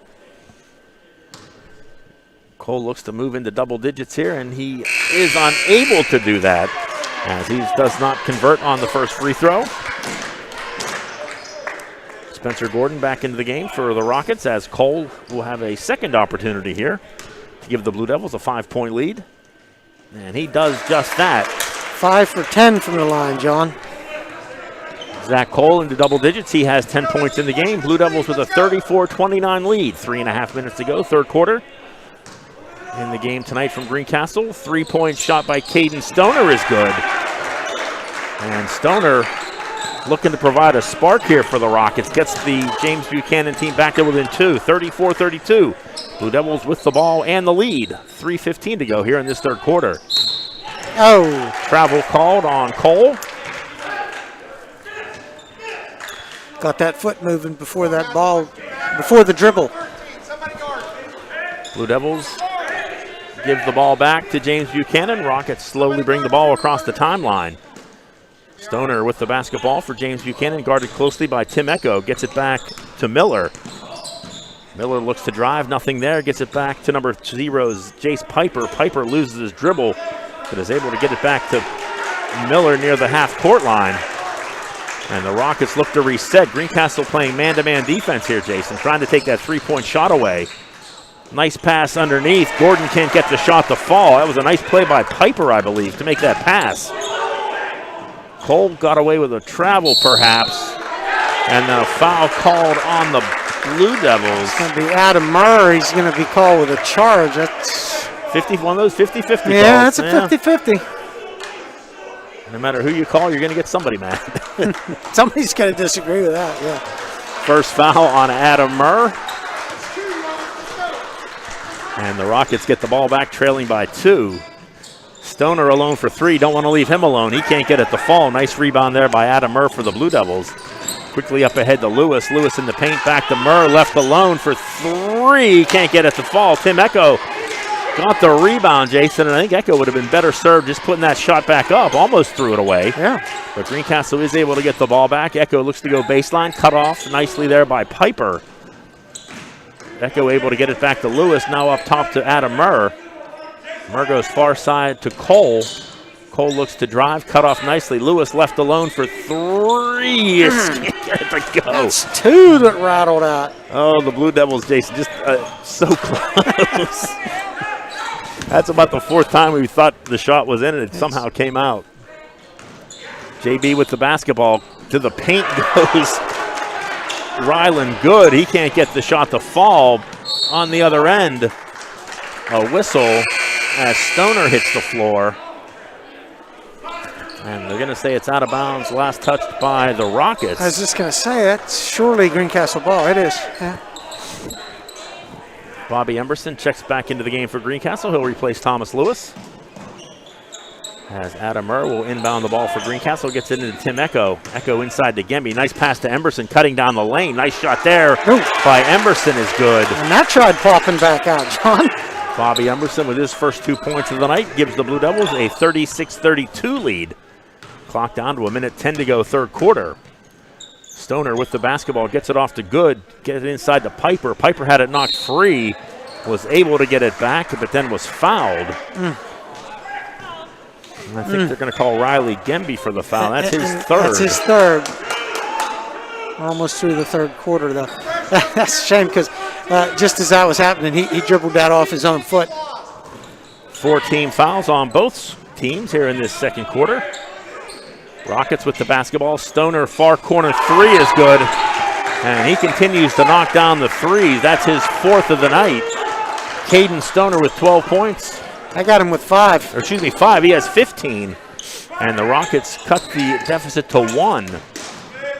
Cole looks to move into double digits here, and he is unable to do that as he does not convert on the first free throw. Spencer Gordon back into the game for the Rockets as Cole will have a second opportunity here to give the Blue Devils a 5-point lead. And he does just that. 5 for 10 from the line, John. Zach Cole into double digits. He has 10 points in the game. Blue Devils with a 34-29 lead. 3.5 minutes to go, third quarter. In the game tonight from Greencastle. 3-point shot by Caden Stoner is good. And Stoner looking to provide a spark here for the Rockets. Gets the James Buchanan team back to within 2. 34-32. Blue Devils with the ball and the lead. 3:15 to go here in this third quarter. Oh. Travel called on Cole. Got that foot moving before that ball, before the dribble. Blue Devils give the ball back to James Buchanan. Rockets slowly bring the ball across the timeline. Stoner with the basketball for James Buchanan, guarded closely by Tim Echo. Gets it back to Miller. Miller looks to drive, nothing there. Gets it back to number 0's Jace Piper. Piper loses his dribble, but is able to get it back to Miller near the half-court line. And the Rockets look to reset. Greencastle playing man-to-man defense here, Jason, trying to take that 3-point shot away. Nice pass underneath. Gordon can't get the shot to fall. That was a nice play by Piper, I believe, to make that pass. Cole got away with a travel, perhaps, and a foul called on the Blue Devils. It's going to be Adam Murr. He's going to be called with a charge. That's 50, one of those 50-50 calls. Yeah, that's a 50-50. No matter who you call, you're going to get somebody mad. Somebody's going to disagree with that, yeah. First foul on Adam Murr. And the Rockets get the ball back, trailing by 2. Stoner alone for 3. Don't want to leave him alone. He can't get it to fall. Nice rebound there by Adam Murr for the Blue Devils. Quickly up ahead to Lewis. Lewis in the paint, back to Murr. Left alone for 3. Can't get it to fall. Tim Echo got the rebound, Jason, and I think Echo would have been better served just putting that shot back up. Almost threw it away. Yeah. But Greencastle is able to get the ball back. Echo looks to go baseline. Cut off nicely there by Piper. Echo able to get it back to Lewis. Now up top to Adam Murr. Murr goes far side to Cole. Cole looks to drive. Cut off nicely. Lewis left alone for 3. Can't get it to go. That's 2 that rattled out. Oh, the Blue Devils, Jason, just so close. That's about the 4th time we thought the shot was in and it somehow came out. JB with the basketball. To the paint goes Ryland. Good. He can't get the shot to fall. On the other end, a whistle as Stoner hits the floor. And they're going to say it's out of bounds. Last touched by the Rockets. I was just going to say, that's surely Greencastle ball. It is. Yeah. Bobby Emerson checks back into the game for Greencastle. He'll replace Thomas Lewis. As Adam Murr will inbound the ball for Greencastle. Gets it into Tim Echo. Echo inside to Gemby. Nice pass to Emerson, cutting down the lane. Nice shot there by Emerson is good. And that tried popping back out, John. Bobby Emerson with his first 2 points of the night gives the Blue Devils a 36-32 lead. Clock down to 1:10 to go, 3rd quarter. Stoner with the basketball, gets it off to Good, gets it inside to Piper. Piper had it knocked free, was able to get it back, but then was fouled. And I think they're going to call Riley Gemby for the foul. That's his 3rd. That's his 3rd. Almost through the 3rd quarter, though. That's a shame because just as that was happening, he dribbled that off his own foot. 4 team fouls on both teams here in this 2nd quarter. Rockets with the basketball. Stoner, far corner 3 is good. And he continues to knock down the 3s. That's his 4th of the night. Caden Stoner with 12 points. I got him with 5. Or excuse me, 5. He has 15. And the Rockets cut the deficit to 1.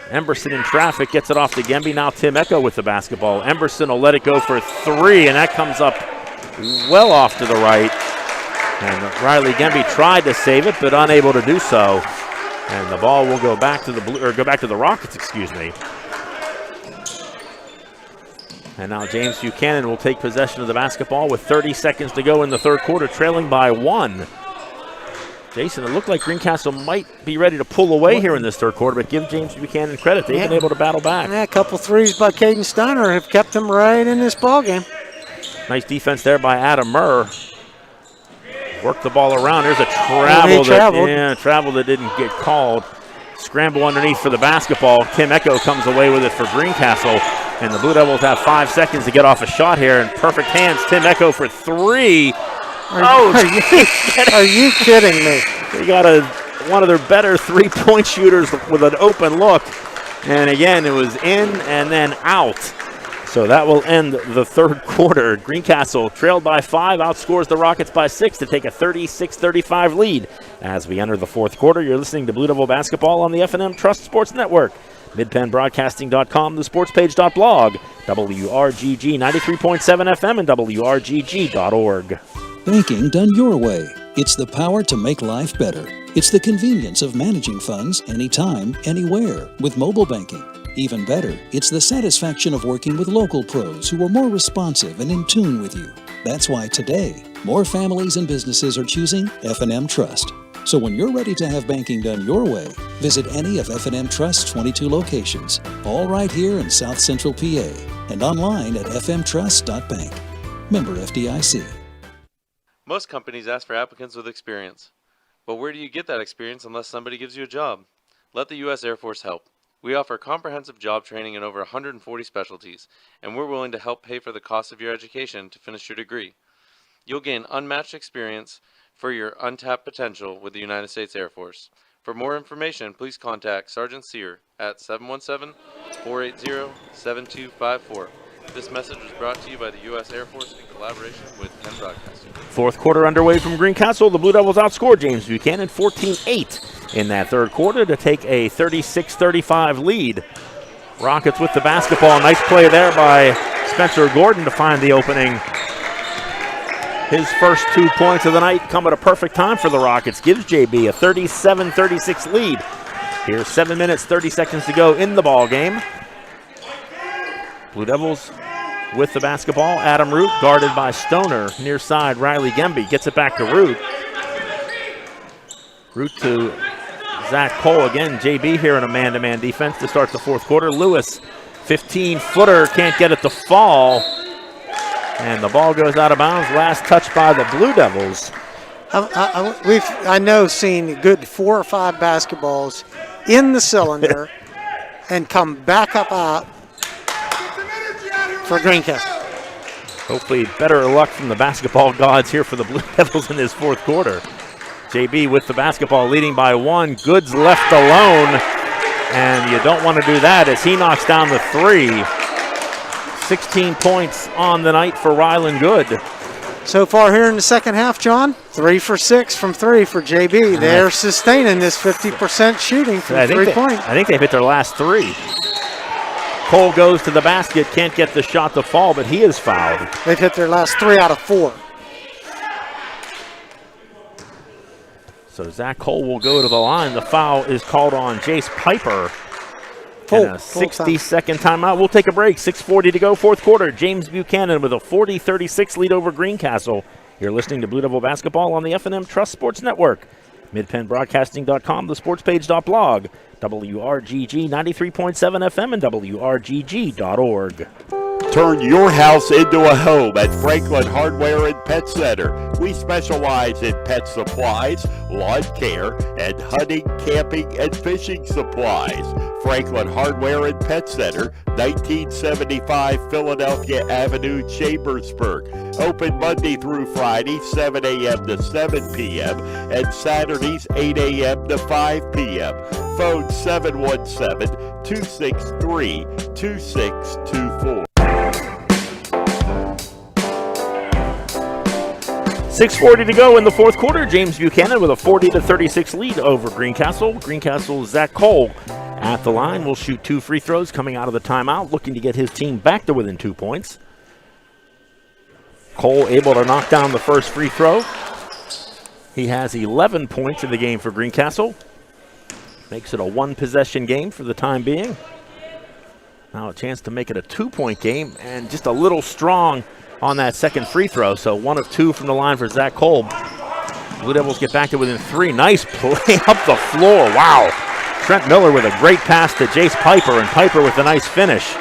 Emberson in traffic, gets it off to Gemby. Now Tim Echo with the basketball. Emberson will let it go for 3, and that comes up well off to the right. And Riley Gemby tried to save it, but unable to do so. And the ball will go back to the Rockets, excuse me. And now James Buchanan will take possession of the basketball with 30 seconds to go in the 3rd quarter, trailing by 1. Jason, it looked like Greencastle might be ready to pull away here in this 3rd quarter, but give James Buchanan credit. They've been able to battle back. Yeah, a couple 3s by Caden Stoner have kept them right in this ballgame. Nice defense there by Adam Murr. Work the ball around. There's a travel that didn't get called. Scramble underneath for the basketball. Tim Echo comes away with it for Greencastle. And the Blue Devils have 5 seconds to get off a shot here. In perfect hands, Tim Echo for 3. Are you kidding me? They got one of their better 3-point shooters with an open look. And again, it was in and then out. So that will end the 3rd quarter. Greencastle trailed by 5, outscores the Rockets by 6 to take a 36-35 lead. As we enter the 4th quarter, you're listening to Blue Devil Basketball on the F&M Trust Sports Network. MidPennBroadcasting.com, thesportspage.blog, WRGG 93.7 FM, and WRGG.org. Banking done your way. It's the power to make life better. It's the convenience of managing funds anytime, anywhere with mobile banking. Even better, it's the satisfaction of working with local pros who are more responsive and in tune with you. That's why today, more families and businesses are choosing F&M Trust. So when you're ready to have banking done your way, visit any of F&M Trust's 22 locations, all right here in South Central PA, and online at fmtrust.bank. Member FDIC. Most companies ask for applicants with experience. But where do you get that experience unless somebody gives you a job? Let the U.S. Air Force help. We offer comprehensive job training in over 140 specialties, and we're willing to help pay for the cost of your education to finish your degree. You'll gain unmatched experience for your untapped potential with the United States Air Force. For more information, please contact Sergeant Sear at 717-480-7254. This message was brought to you by the U.S. Air Force in collaboration with Penn Broadcasting. Fourth quarter underway from Greencastle. The Blue Devils outscored James Buchanan 14-8 in that third quarter to take a 36-35 lead. Rockets with the basketball. Nice play there by Spencer Gordon to find the opening. His first 2 points of the night come at a perfect time for the Rockets. Gives JB a 37-36 lead. Here's 7 minutes, 30 seconds to go in the ball game. Blue Devils with the basketball. Adam Root guarded by Stoner. Near side, Riley Gemby gets it back to Root. Root to Zach Cole. Again, JB here in a man-to-man defense to start the fourth quarter. Lewis, 15-footer, can't get it to fall. And the ball goes out of bounds. Last touch by the Blue Devils. I know seen good 4 or 5 basketballs in the cylinder and come back up out for Greencastle. Hopefully better luck from the basketball gods here for the Blue Devils in this fourth quarter. JB with the basketball leading by 1. Goods left alone. And you don't want to do that as he knocks down the 3. 16 points on the night for Rylan Good. So far here in the second half, John, 3 for 6 from 3 for JB. They're sustaining this 50% shooting from 3-point. I think they've hit their last 3. Cole goes to the basket, can't get the shot to fall, but he is fouled. They've hit their last 3 out of 4. So Zach Cole will go to the line. The foul is called on Jace Piper. And a 60-second timeout. We'll take a break. 6:40 to go, fourth quarter. James Buchanan with a 40-36 lead over Greencastle. You're listening to Blue Devil Basketball on the F&M Trust Sports Network. MidPennBroadcasting.com, thesportspage.blog, WRGG 93.7 FM, and WRGG.org. Turn your house into a home at Franklin Hardware and Pet Center. We specialize in pet supplies, lawn care, and hunting, camping, and fishing supplies. Franklin Hardware and Pet Center, 1975 Philadelphia Avenue, Chambersburg. Open Monday through Friday, 7 a.m. to 7 p.m., and Saturdays, 8 a.m. to 5 p.m. Phone 717-263-2624. 6:40 to go in the fourth quarter. James Buchanan with a 40-36 lead over Greencastle. Greencastle's Zach Cole at the line will shoot 2 free throws coming out of the timeout, looking to get his team back to within 2 points. Cole able to knock down the first free throw. He has 11 points in the game for Greencastle. Makes it a 1-possession game for the time being. Now a chance to make it a 2-point game, and just a little strong on that second free throw. So 1 of 2 from the line for Zach Cole. Blue Devils get back to within 3. Nice play up the floor. Wow. Trent Miller with a great pass to Jace Piper, and Piper with a nice finish.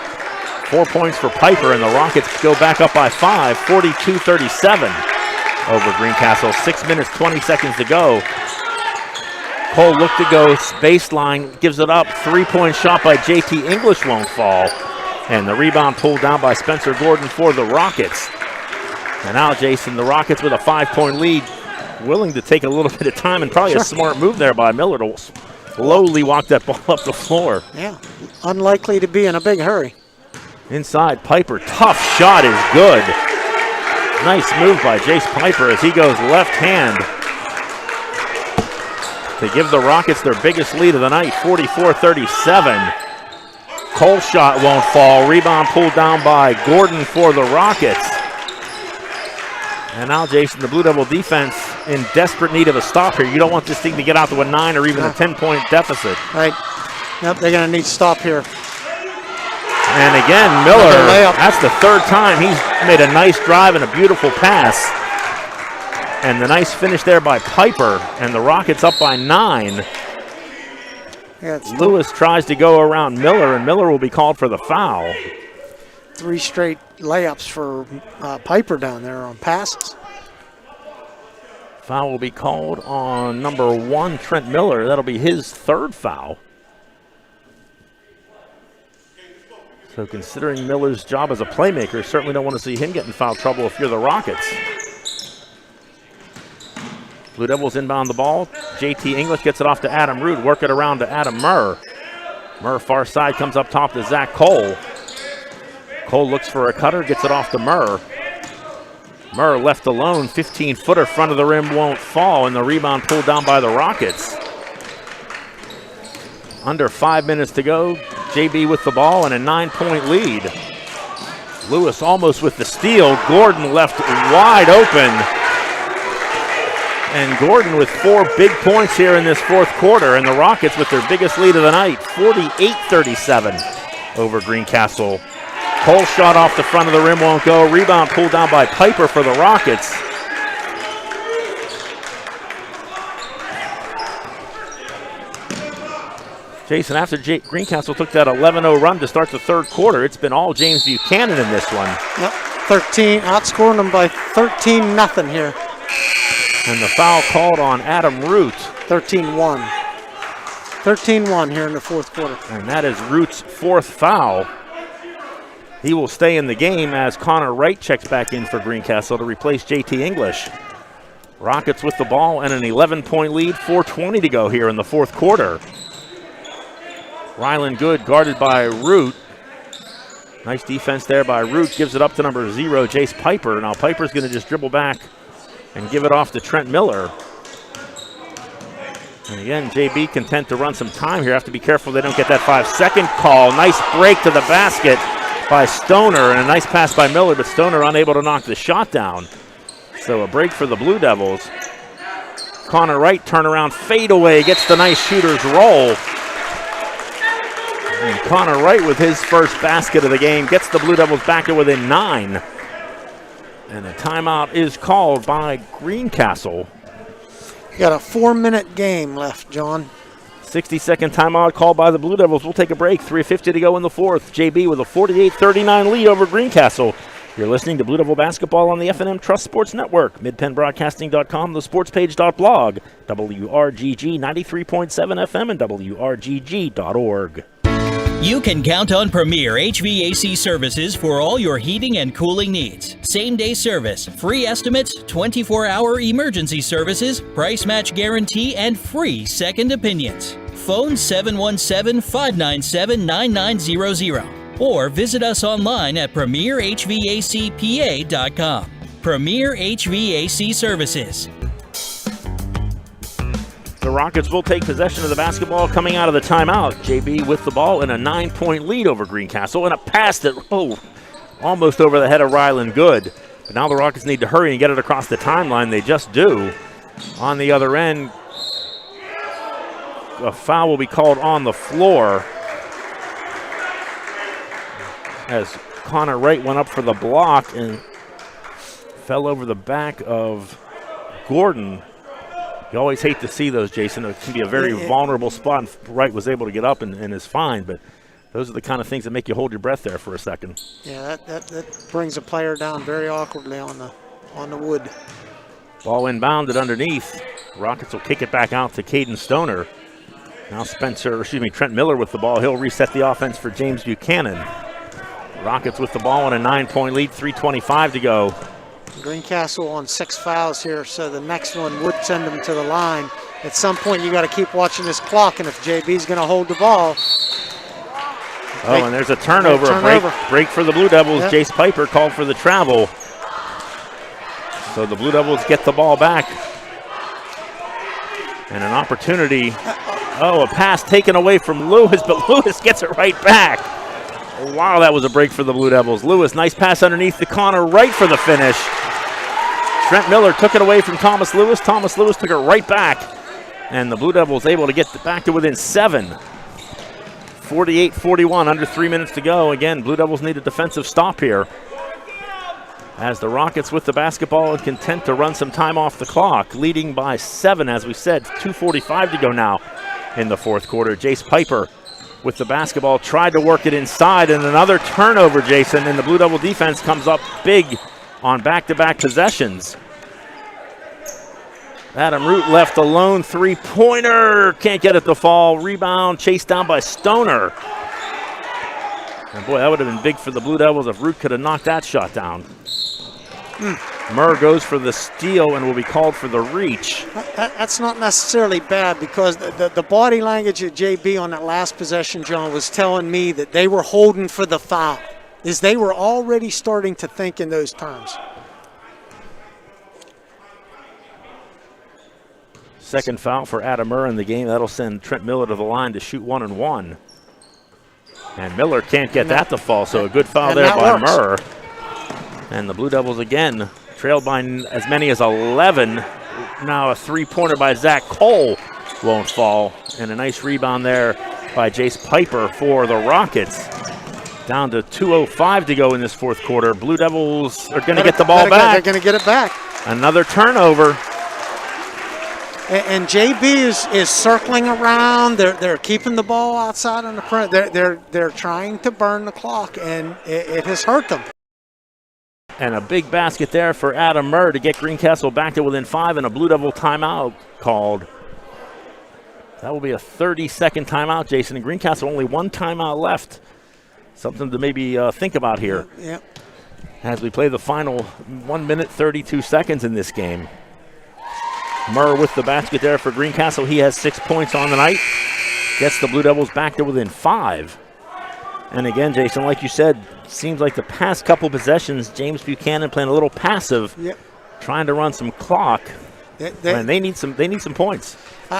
4 points for Piper, and the Rockets go back up by 5, 42-37 over Greencastle. 6 minutes, 20 seconds to go. Cole looked to go baseline, gives it up. 3-point shot by JT English won't fall. And the rebound pulled down by Spencer Gordon for the Rockets. And now, Jason, the Rockets with a 5-point lead, willing to take a little bit of time, and probably a smart move there by Miller to slowly walk that ball up the floor. Yeah, unlikely to be in a big hurry. Inside, Piper, tough shot is good. Nice move by Jace Piper as he goes left hand to give the Rockets their biggest lead of the night, 44-37. Cole shot won't fall. Rebound pulled down by Gordon for the Rockets. And now, Jason, the Blue Devil defense in desperate need of a stop here. You don't want this thing to get out to a 9 or even a 10-point deficit. Right. Yep, they're going to need to stop here. And again, Miller, that's the 3rd time he's made a nice drive and a beautiful pass. And the nice finish there by Piper, and the Rockets up by 9. Yeah, Lewis tries to go around Miller, and Miller will be called for the foul. 3 straight layups for Piper down there on passes. Foul will be called on number 1, Trent Miller. That'll be his 3rd foul. So considering Miller's job as a playmaker, certainly don't want to see him get in foul trouble if you're the Rockets. Blue Devils inbound the ball. JT English gets it off to Adam Root. Work it around to Adam Murr. Murr far side comes up top to Zach Cole. Cole looks for a cutter, gets it off to Murr. Murr left alone, 15-footer, front of the rim won't fall, and the rebound pulled down by the Rockets. Under 5 minutes to go, JB with the ball and a 9-point lead. Lewis almost with the steal. Gordon left wide open. And Gordon with 4 big points here in this fourth quarter, and the Rockets with their biggest lead of the night, 48-37 over Greencastle. Cole shot off the front of the rim, won't go. Rebound pulled down by Piper for the Rockets. Jason, after Greencastle took that 11-0 run to start the third quarter, it's been all James Buchanan in this one. Yep, 13, outscoring them by 13-0 here. And the foul called on Adam Root. 13-1. 13-1 here in the fourth quarter. And that is Root's 4th foul. He will stay in the game as Connor Wright checks back in for Greencastle to replace JT English. Rockets with the ball and an 11-point lead, 4:20 to go here in the fourth quarter. Ryland Good guarded by Root. Nice defense there by Root. Gives it up to number 0, Jace Piper. Now Piper's going to just dribble back and give it off to Trent Miller. And again, JB content to run some time here. Have to be careful they don't get that 5-second call. Nice break to the basket by Stoner, and a nice pass by Miller, but Stoner unable to knock the shot down. So a break for the Blue Devils. Connor Wright turnaround fadeaway, gets the nice shooter's roll. And Connor Wright with his first basket of the game gets the Blue Devils back to within 9. And a timeout is called by Greencastle. You got a 4-minute game left, John. 60-second timeout called by the Blue Devils. We'll take a break. 3:50 to go in the fourth. JB with a 48-39 lead over Greencastle. You're listening to Blue Devil basketball on the F&M Trust Sports Network, midpennbroadcasting.com, thesportspage.blog, WRGG 93.7 FM, and WRGG.org. You can count on Premier HVAC services for all your heating and cooling needs. Same-day service, free estimates, 24-hour emergency services, price match guarantee, and free second opinions. Phone 717-597-9900 or visit us online at premierhvacpa.com. Premier HVAC Services. The Rockets will take possession of the basketball coming out of the timeout. JB with the ball and a 9-point lead over Greencastle, and a pass that, almost over the head of Ryland Good. But now the Rockets need to hurry and get it across the timeline. They just do. On the other end, a foul will be called on the floor as Connor Wright went up for the block and fell over the back of Gordon. You always hate to see those, Jason. It can be a very vulnerable spot, and Wright was able to get up and is fine, but those are the kind of things that make you hold your breath there for a second. Yeah, that brings a player down very awkwardly on the wood. Ball inbounded underneath. Rockets will kick it back out to Caden Stoner. Now Trent Miller with the ball. He'll reset the offense for James Buchanan. Rockets with the ball and a 9-point lead, 3:25 to go. Greencastle on 6 fouls here, so the next one would send them to the line. At some point, you got to keep watching this clock, and if JB's going to hold the ball. And there's a turnover. A break for the Blue Devils. Yep. Jace Piper called for the travel. So the Blue Devils get the ball back. And an opportunity. A pass taken away from Lewis, but Lewis gets it right back. Wow, that was a break for the Blue Devils. Lewis, nice pass underneath to Connor Wright for the finish. Trent Miller took it away from Thomas Lewis. Thomas Lewis took it right back. And the Blue Devils able to get back to within 7. 48-41, under 3 minutes to go. Again, Blue Devils need a defensive stop here. As the Rockets with the basketball and content to run some time off the clock. Leading by 7, as we said, 2:45 to go now in the fourth quarter. Jace Piper with the basketball, tried to work it inside, and another turnover, Jason, and the Blue Devil defense comes up big on back-to-back possessions. Adam Root left alone, 3-pointer, can't get it to fall. Rebound, chased down by Stoner. And boy, that would have been big for the Blue Devils if Root could have knocked that shot down. Murr goes for the steal and will be called for the reach. That's not necessarily bad because the body language of JB on that last possession, John, was telling me that they were holding for the foul. Is they were already starting to think in those terms. Second foul for Adam Murr in the game. That'll send Trent Miller to the line to shoot 1-and-1. And Miller can't get that to fall, so a good foul there by Murr. And the Blue Devils again trailed by as many as 11. Now a three-pointer by Zach Cole won't fall. And a nice rebound there by Jace Piper for the Rockets. Down to 2:05 to go in this fourth quarter. Blue Devils are going to get the ball back. They're going to get it back. Another turnover. And JB is circling around. They're keeping the ball outside on the front. They're trying to burn the clock, and it has hurt them. And a big basket there for Adam Murr to get Greencastle back to within 5, and a Blue Devil timeout called. That will be a 30-second timeout, Jason. And Greencastle only one timeout left. Something to maybe think about here. Yep. As we play the final 1 minute 32 seconds in this game. Murr with the basket there for Greencastle. He has 6 points on the night. Gets the Blue Devils back to within 5. And again, Jason, like you said, seems like the past couple possessions, James Buchanan playing a little passive, trying to run some clock. And they need some points.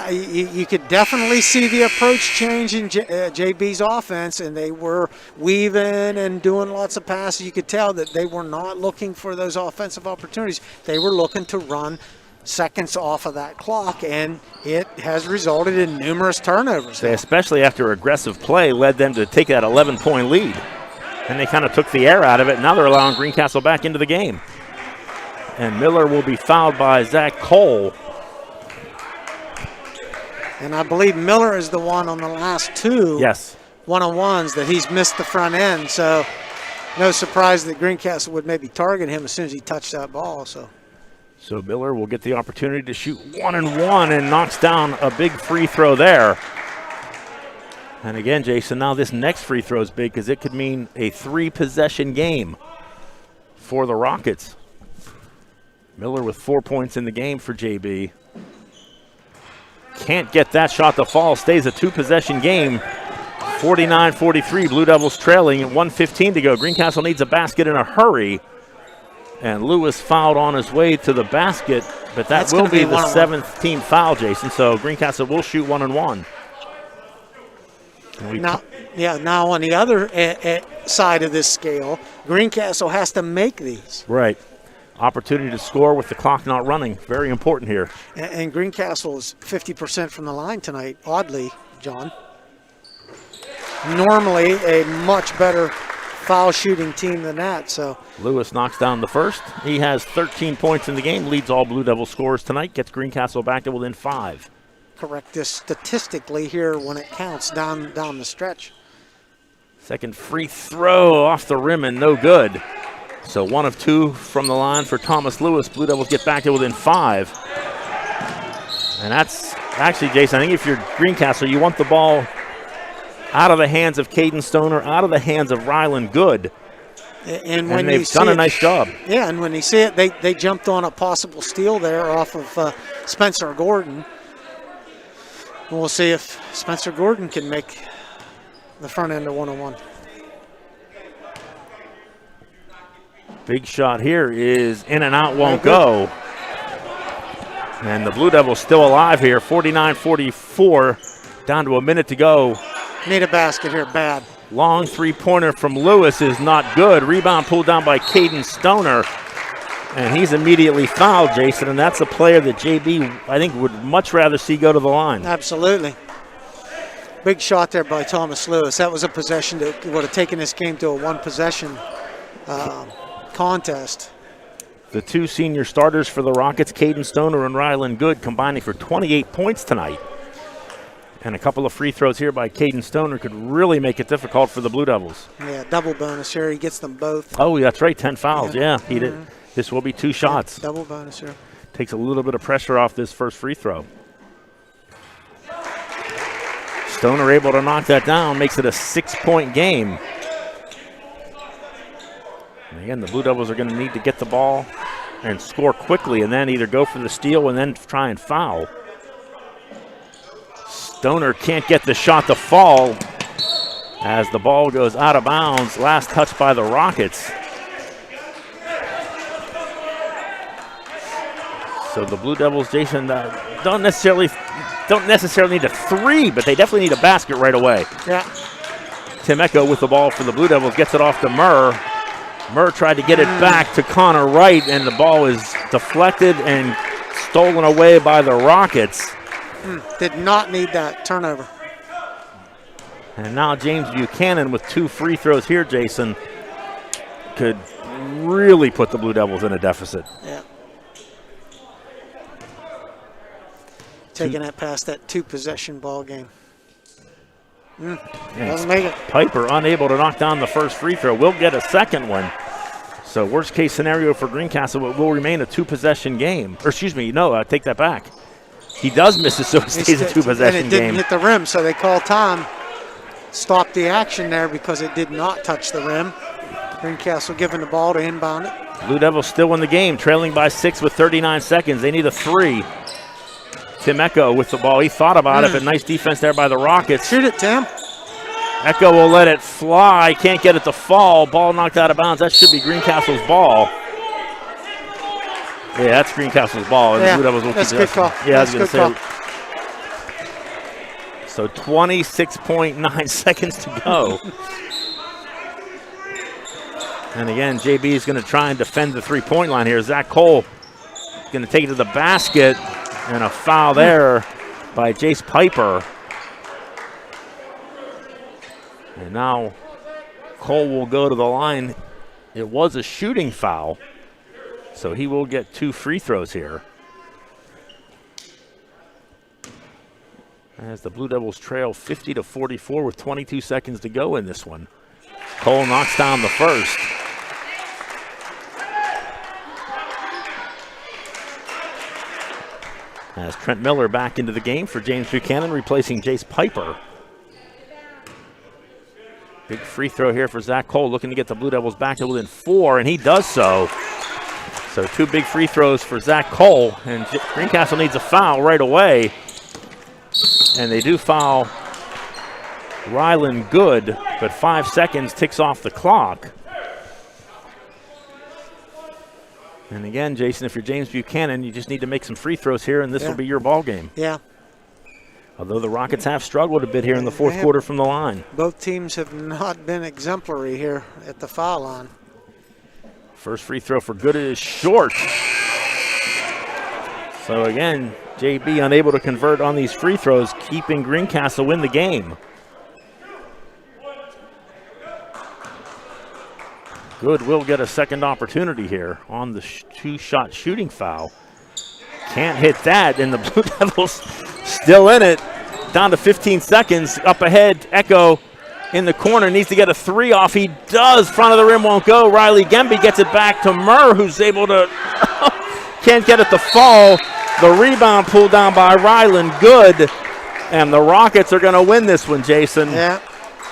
You could definitely see the approach change in JB's offense, and they were weaving and doing lots of passes. You could tell that they were not looking for those offensive opportunities. They were looking to run seconds off of that clock, and it has resulted in numerous turnovers. Especially after aggressive play led them to take that 11-point lead. And they kind of took the air out of it. Now they're allowing Greencastle back into the game. And Miller will be fouled by Zach Cole. And I believe Miller is the one on the last two one-on-ones that he's missed the front end. So no surprise that Greencastle would maybe target him as soon as he touched that ball. So Miller will get the opportunity to shoot 1-and-1 and knocks down a big free throw there. And again, Jason, now this next free throw is big because it could mean a 3-possession game for the Rockets. Miller with 4 points in the game for JB. Can't get that shot to fall. Stays a 2-possession game. 49-43, Blue Devils trailing at 1:15 to go. Greencastle needs a basket in a hurry. And Lewis fouled on his way to the basket, but that will be the 7th team foul, Jason. So Greencastle will shoot 1-and-1. Now on the other side of this scale, Greencastle has to make these. Right. Opportunity to score with the clock not running. Very important here. And Greencastle is 50% from the line tonight, oddly, John. Normally a much better foul shooting team than that. So Lewis knocks down the first. He has 13 points in the game, leads all Blue Devil scorers tonight, gets Greencastle back to within 5. Correct this statistically here when it counts down the stretch. Second free throw off the rim and no good. So 1 of 2 from the line for Thomas Lewis. Blue Devils get back to within 5. And that's actually, Jason, I think if you're Greencastle, you want the ball out of the hands of Caden Stoner, out of the hands of Ryland Good. And when they've done a nice job. Yeah, and when you see it, they jumped on a possible steal there off of Spencer Gordon. And we'll see if Spencer Gordon can make the front end of 1-on-1. Big shot here is in and out, won't go. And the Blue Devils still alive here, 49-44, down to a minute to go. Need a basket here, bad. Long three-pointer from Lewis is not good. Rebound pulled down by Caden Stoner. And he's immediately fouled, Jason, and that's a player that JB, I think, would much rather see go to the line. Absolutely. Big shot there by Thomas Lewis. That was a possession that would have taken this game to a one-possession contest. The 2 senior starters for the Rockets, Caden Stoner and Ryland Good, combining for 28 points tonight. And a couple of free throws here by Caden Stoner could really make it difficult for the Blue Devils. Yeah, double bonus here. He gets them both. Oh, that's right, 10 fouls. Yeah, he did. This will be 2 shots. Double bonus here. Takes a little bit of pressure off this first free throw. Stoner able to knock that down, makes it a 6-point game. And again, the Blue Devils are going to need to get the ball and score quickly and then either go for the steal and then try and foul. Stoner can't get the shot to fall as the ball goes out of bounds. Last touch by the Rockets. So the Blue Devils, Jason, don't necessarily need a three, but they definitely need a basket right away. Yeah. Tim Echo with the ball for the Blue Devils, gets it off to Murr. Murr tried to get it back to Connor Wright, and the ball is deflected and stolen away by the Rockets. Did not need that turnover. And now James Buchanan with 2 free throws here, Jason, could really put the Blue Devils in a deficit. Yeah. Taking that past that 2-possession ball game. Doesn't make it. Piper unable to knock down the first free throw. Will get a second one. So worst case scenario for Greencastle, it will remain a 2-possession game. Or excuse me, no, take that back. He does miss it, so it stays a 2-possession game. And it didn't hit the rim, so they call time. Stop the action there because it did not touch the rim. Greencastle giving the ball to inbound it. Blue Devils still in the game, trailing by 6 with 39 seconds. They need a 3. Tim Echo with the ball. He thought about it, but nice defense there by the Rockets. Shoot it, Tim. Echo will let it fly. Can't get it to fall. Ball knocked out of bounds. That should be Greencastle's ball. Yeah, that's Greencastle's ball. And Yeah, the Blue Devils will that's a keep good call. Yeah, That's I was a going good to say. So 26.9 seconds to go. And again, JB is going to try and defend the three-point line here. Zach Cole going to take it to the basket, and a foul there by Jace Piper. And now Cole will go to the line. It was a shooting foul, so he will get 2 free throws here. As the Blue Devils trail 50-44 with 22 seconds to go in this one. Cole knocks down the first. As Trent Miller back into the game for James Buchanan, replacing Jace Piper. Big free throw here for Zach Cole, looking to get the Blue Devils back to within 4, and he does so. So 2 big free throws for Zach Cole, and Greencastle needs a foul right away. And they do foul Rylan Good, but 5 seconds ticks off the clock. And again, Jason, if you're James Buchanan, you just need to make some free throws here, and this will be your ball game. Yeah. Although the Rockets have struggled a bit here in the fourth quarter from the line. Both teams have not been exemplary here at the foul line. First free throw for Good is short. So again, JB unable to convert on these free throws, keeping Greencastle in the game. Good will get a second opportunity here on the 2-shot shooting foul. Can't hit that, and the Blue Devils still in it. Down to 15 seconds. Up ahead, Echo in the corner. Needs to get a 3 off. He does. Front of the rim won't go. Riley Gemby gets it back to Murr, who's able to... can't get it to fall. The rebound pulled down by Rylan Good. And the Rockets are going to win this one, Jason. Yeah.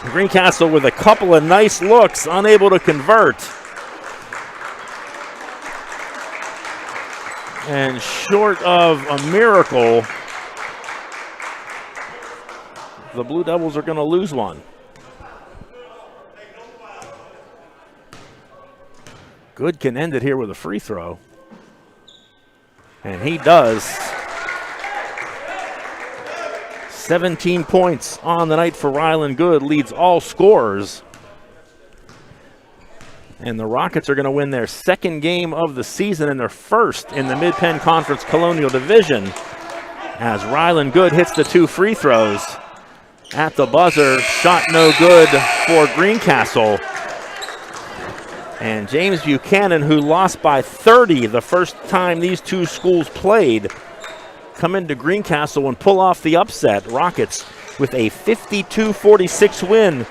Greencastle with a couple of nice looks, unable to convert. And short of a miracle, the Blue Devils are going to lose one. Good can end it here with a free throw. And he does. 17 points on the night for Rylan Good, leads all scorers. And the Rockets are going to win their second game of the season and their first in the Mid-Penn Conference Colonial Division. As Rylan Good hits the 2 free throws at the buzzer, shot no good for Greencastle. And James Buchanan, who lost by 30 the first time these two schools played, come into Greencastle and pull off the upset. Rockets with a 52-46 win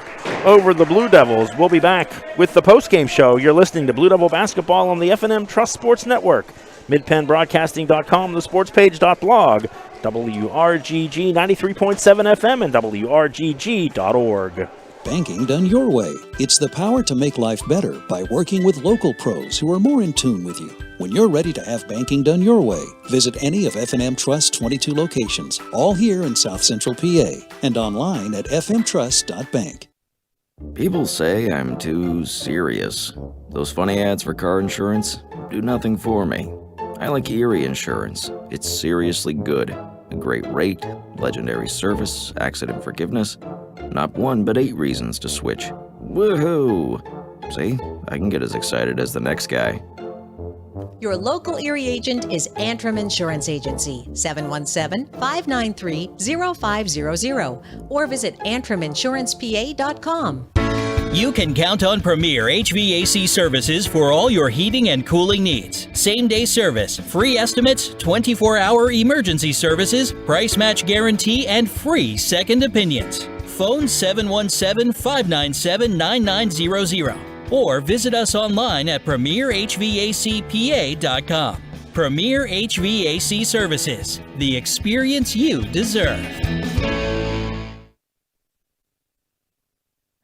over the Blue Devils. We'll be back with the postgame show. You're listening to Blue Devil Basketball on the F&M Trust Sports Network, MidPennBroadcasting.com, thesportspage.blog, WRGG 93.7 FM, and WRGG.org. Banking done your way. It's the power to make life better by working with local pros who are more in tune with you. When you're ready to have banking done your way, visit any of F&M Trust's 22 locations, all here in South Central PA, and online at fmtrust.bank. People say I'm too serious. Those funny ads for car insurance do nothing for me. I like Erie Insurance. It's seriously good. A great rate, legendary service, accident forgiveness. Not 1 but 8 reasons to switch. Woohoo! See, I can get as excited as the next guy. Your local Erie agent is Antrim Insurance Agency, 717-593-0500, or visit antriminsurancepa.com. You can count on Premier HVAC services for all your heating and cooling needs. Same-day service, free estimates, 24-hour emergency services, price match guarantee, and free second opinions. Phone 717-597-9900 or visit us online at premierhvacpa.com. Premier HVAC Services, the experience you deserve.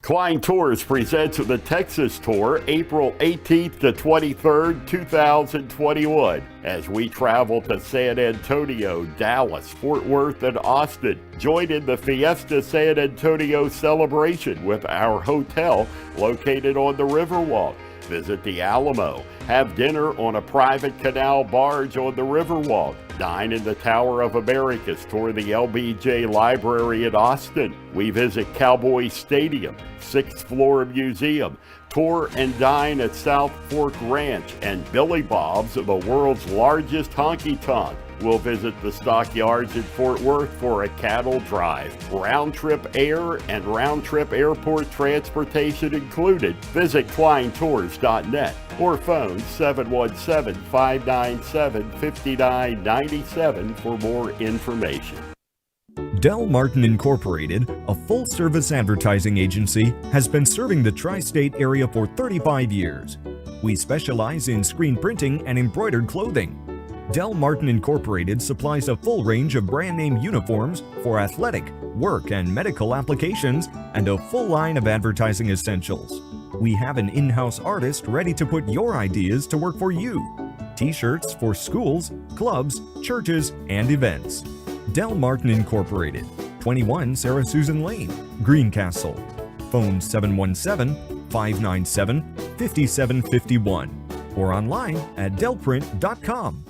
Klein Tours presents the Texas Tour April 18th to 23rd, 2021 as we travel to San Antonio, Dallas, Fort Worth, and Austin. Join in the Fiesta San Antonio celebration with our hotel located on the Riverwalk. Visit the Alamo, have dinner on a private canal barge on the Riverwalk, dine in the Tower of Americas, tour the LBJ Library in Austin. We visit Cowboy Stadium, 6th Floor Museum, tour and dine at South Fork Ranch and Billy Bob's, the world's largest honky-tonk. We'll visit the stockyards in Fort Worth for a cattle drive. Round-trip air and round-trip airport transportation included. Visit kleintours.net or phone 717-597-5997 for more information. Del Martin Incorporated, a full-service advertising agency, has been serving the tri-state area for 35 years. We specialize in screen printing and embroidered clothing. Del Martin Incorporated supplies a full range of brand-name uniforms for athletic, work, and medical applications, and a full line of advertising essentials. We have an in-house artist ready to put your ideas to work for you. T-shirts for schools, clubs, churches, and events. Del Martin Incorporated, 21 Sarah Susan Lane, Greencastle. Phone 717-597-5751 or online at delprint.com.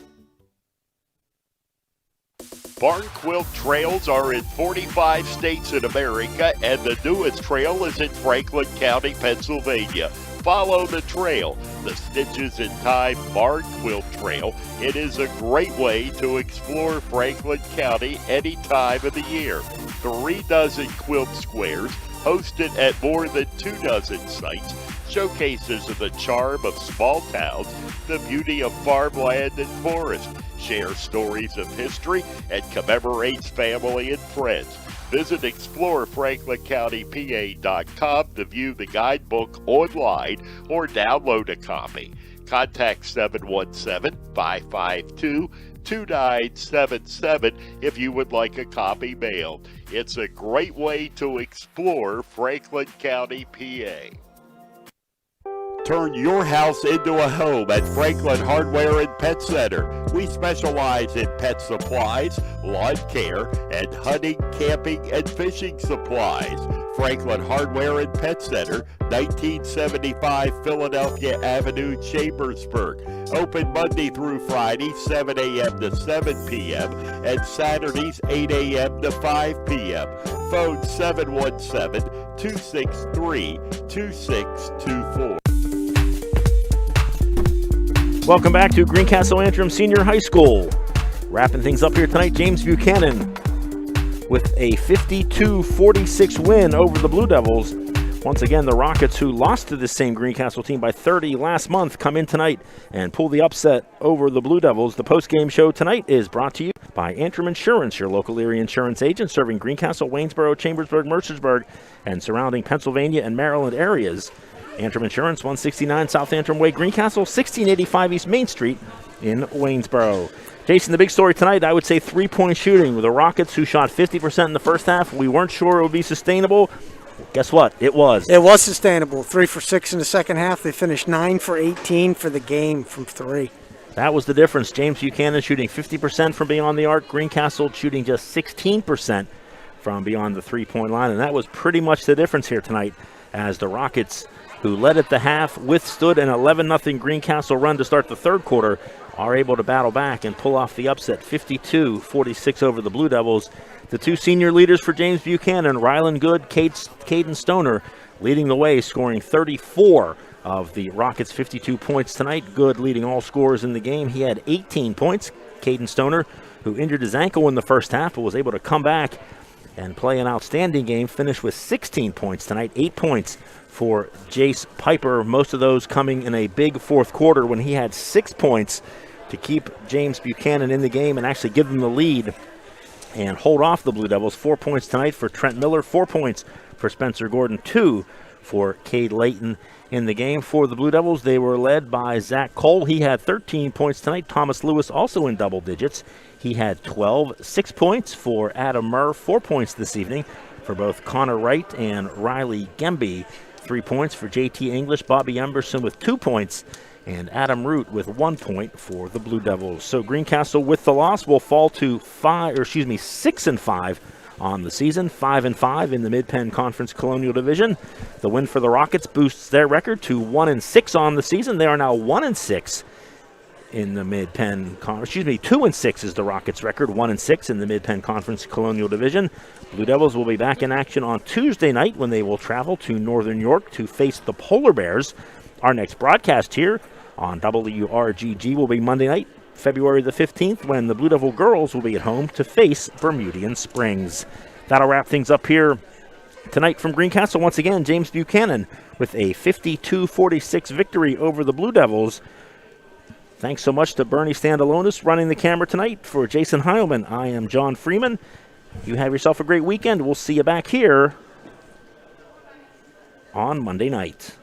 Barn Quilt trails are in 45 states in America, and the newest trail is in Franklin County, Pennsylvania. Follow the trail, the Stitches in Time Barn Quilt Trail. It is a great way to explore Franklin County any time of the year. 3 dozen quilt squares hosted at more than 2 dozen sites, showcases of the charm of small towns, the beauty of farmland and forest, share stories of history, and commemorates family and friends. Visit explorefranklincountypa.com to view the guidebook online or download a copy. Contact 717-552-2977 if you would like a copy mailed. It's a great way to explore Franklin County, PA. Turn your house into a home at Franklin Hardware and Pet Center. We specialize in pet supplies, lawn care, and hunting, camping, and fishing supplies. Franklin Hardware and Pet Center, 1975 Philadelphia Avenue, Chambersburg. Open Monday through Friday, 7 a.m. to 7 p.m. and Saturdays, 8 a.m. to 5 p.m. Phone 717-263-2624. Welcome back to Greencastle Antrim Senior High School. Wrapping things up here tonight, James Buchanan with a 52-46 win over the Blue Devils. Once again, the Rockets, who lost to this same Greencastle team by 30 last month, come in tonight and pull the upset over the Blue Devils. The post-game show tonight is brought to you by Antrim Insurance, your local Erie insurance agent serving Greencastle, Waynesboro, Chambersburg, Mercersburg, and surrounding Pennsylvania and Maryland areas. Antrim Insurance, 169 South Antrim Way, Greencastle, 1685 East Main Street in Waynesboro. Jason, the big story tonight, I would say three-point shooting with the Rockets, who shot 50% in the first half. We weren't sure it would be sustainable. Guess what? It was. It was sustainable. 3 for 6 in the second half. They finished 9 for 18 for the game from 3. That was the difference. James Buchanan shooting 50% from beyond the arc. Greencastle shooting just 16% from beyond the three-point line. And that was pretty much the difference here tonight as the Rockets, who led at the half, withstood an 11-0 Greencastle run to start the third quarter, are able to battle back and pull off the upset 52-46 over the Blue Devils. The two senior leaders for James Buchanan, Rylan Good, Caden Stoner, leading the way, scoring 34 of the Rockets' 52 points tonight. Good leading all scorers in the game. He had 18 points. Caden Stoner, who injured his ankle in the first half, but was able to come back and play an outstanding game, finished with 16 points tonight. 8 points for Jace Piper, most of those coming in a big fourth quarter when he had 6 points to keep James Buchanan in the game and actually give them the lead and hold off the Blue Devils. 4 points tonight for Trent Miller, 4 points for Spencer Gordon, 2 for Cade Layton in the game. For the Blue Devils, they were led by Zach Cole. He had 13 points tonight. Thomas Lewis also in double digits. He had 12. 6 points for Adam Murr, 4 points this evening for both Connor Wright and Riley Gemby. 3 points for JT English, Bobby Emberson with 2 points, and Adam Root with 1 point for the Blue Devils. So Greencastle with the loss will fall to 6-5 on the season, 5-5 in the Mid-Penn Conference Colonial Division. The win for the Rockets boosts their record to 1-6 on the season. They are now 1-6 in the Mid-Penn Conference. 2-6 is the Rockets' record, 1-6 in the Mid-Penn Conference Colonial Division. Blue Devils will be back in action on Tuesday night when they will travel to Northern York to face the Polar Bears. Our next broadcast here on WRGG will be Monday night, February the 15th, when the Blue Devil girls will be at home to face Bermudian Springs. That'll wrap things up here tonight from Greencastle. Once again, James Buchanan with a 52-46 victory over the Blue Devils. Thanks so much to Bernie Standalonis running the camera tonight. For Jason Heilman, I am John Freeman. You have yourself a great weekend. We'll see you back here on Monday night.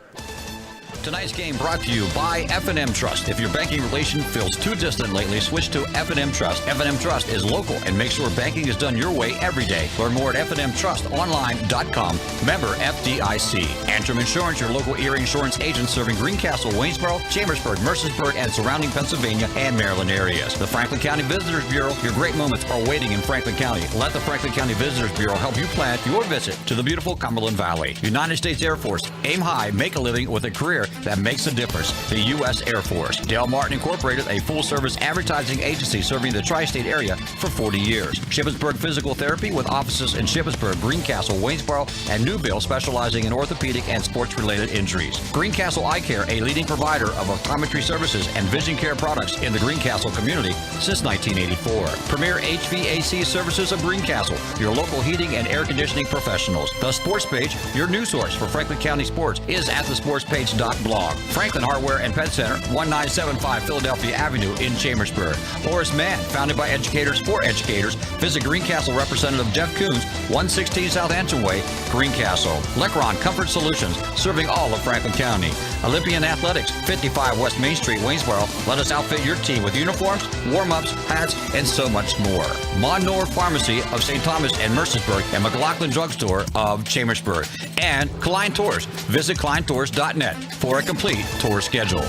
Tonight's game brought to you by F&M Trust. If your banking relation feels too distant lately, switch to F&M Trust. F&M Trust is local and makes sure banking is done your way every day. Learn more at fnmtrustonline.com. Member FDIC. Antrim Insurance, your local Erie insurance agent serving Greencastle, Waynesboro, Chambersburg, Mercersburg, and surrounding Pennsylvania and Maryland areas. The Franklin County Visitors Bureau, your great moments are waiting in Franklin County. Let the Franklin County Visitors Bureau help you plan your visit to the beautiful Cumberland Valley. United States Air Force. Aim high, make a living with a career that makes a difference. The U.S. Air Force. Dale Martin Incorporated, a full-service advertising agency serving the tri-state area for 40 years. Shippensburg Physical Therapy with offices in Shippensburg, Greencastle, Waynesboro, and Newville, specializing in orthopedic and sports-related injuries. Greencastle Eye Care, a leading provider of optometry services and vision care products in the Greencastle community since 1984. Premier HVAC Services of Greencastle, your local heating and air conditioning professionals. The Sports Page, your news source for Franklin County sports, is at thesportspage.blog. Franklin Hardware and Pet Center, 1975 Philadelphia Avenue in Chambersburg. Horace Mann, founded by educators for educators. Visit Greencastle Representative Jeff Coons, 116 South Antrim Way, Greencastle. Lecron Comfort Solutions, serving all of Franklin County. Olympian Athletics, 55 West Main Street, Waynesboro. Let us outfit your team with uniforms, warm-ups, hats, and so much more. Monnour Pharmacy of St. Thomas and Mercersburg, and McLaughlin Drugstore of Chambersburg. And Klein Tours. Visit kleintours.net for a complete tour schedule.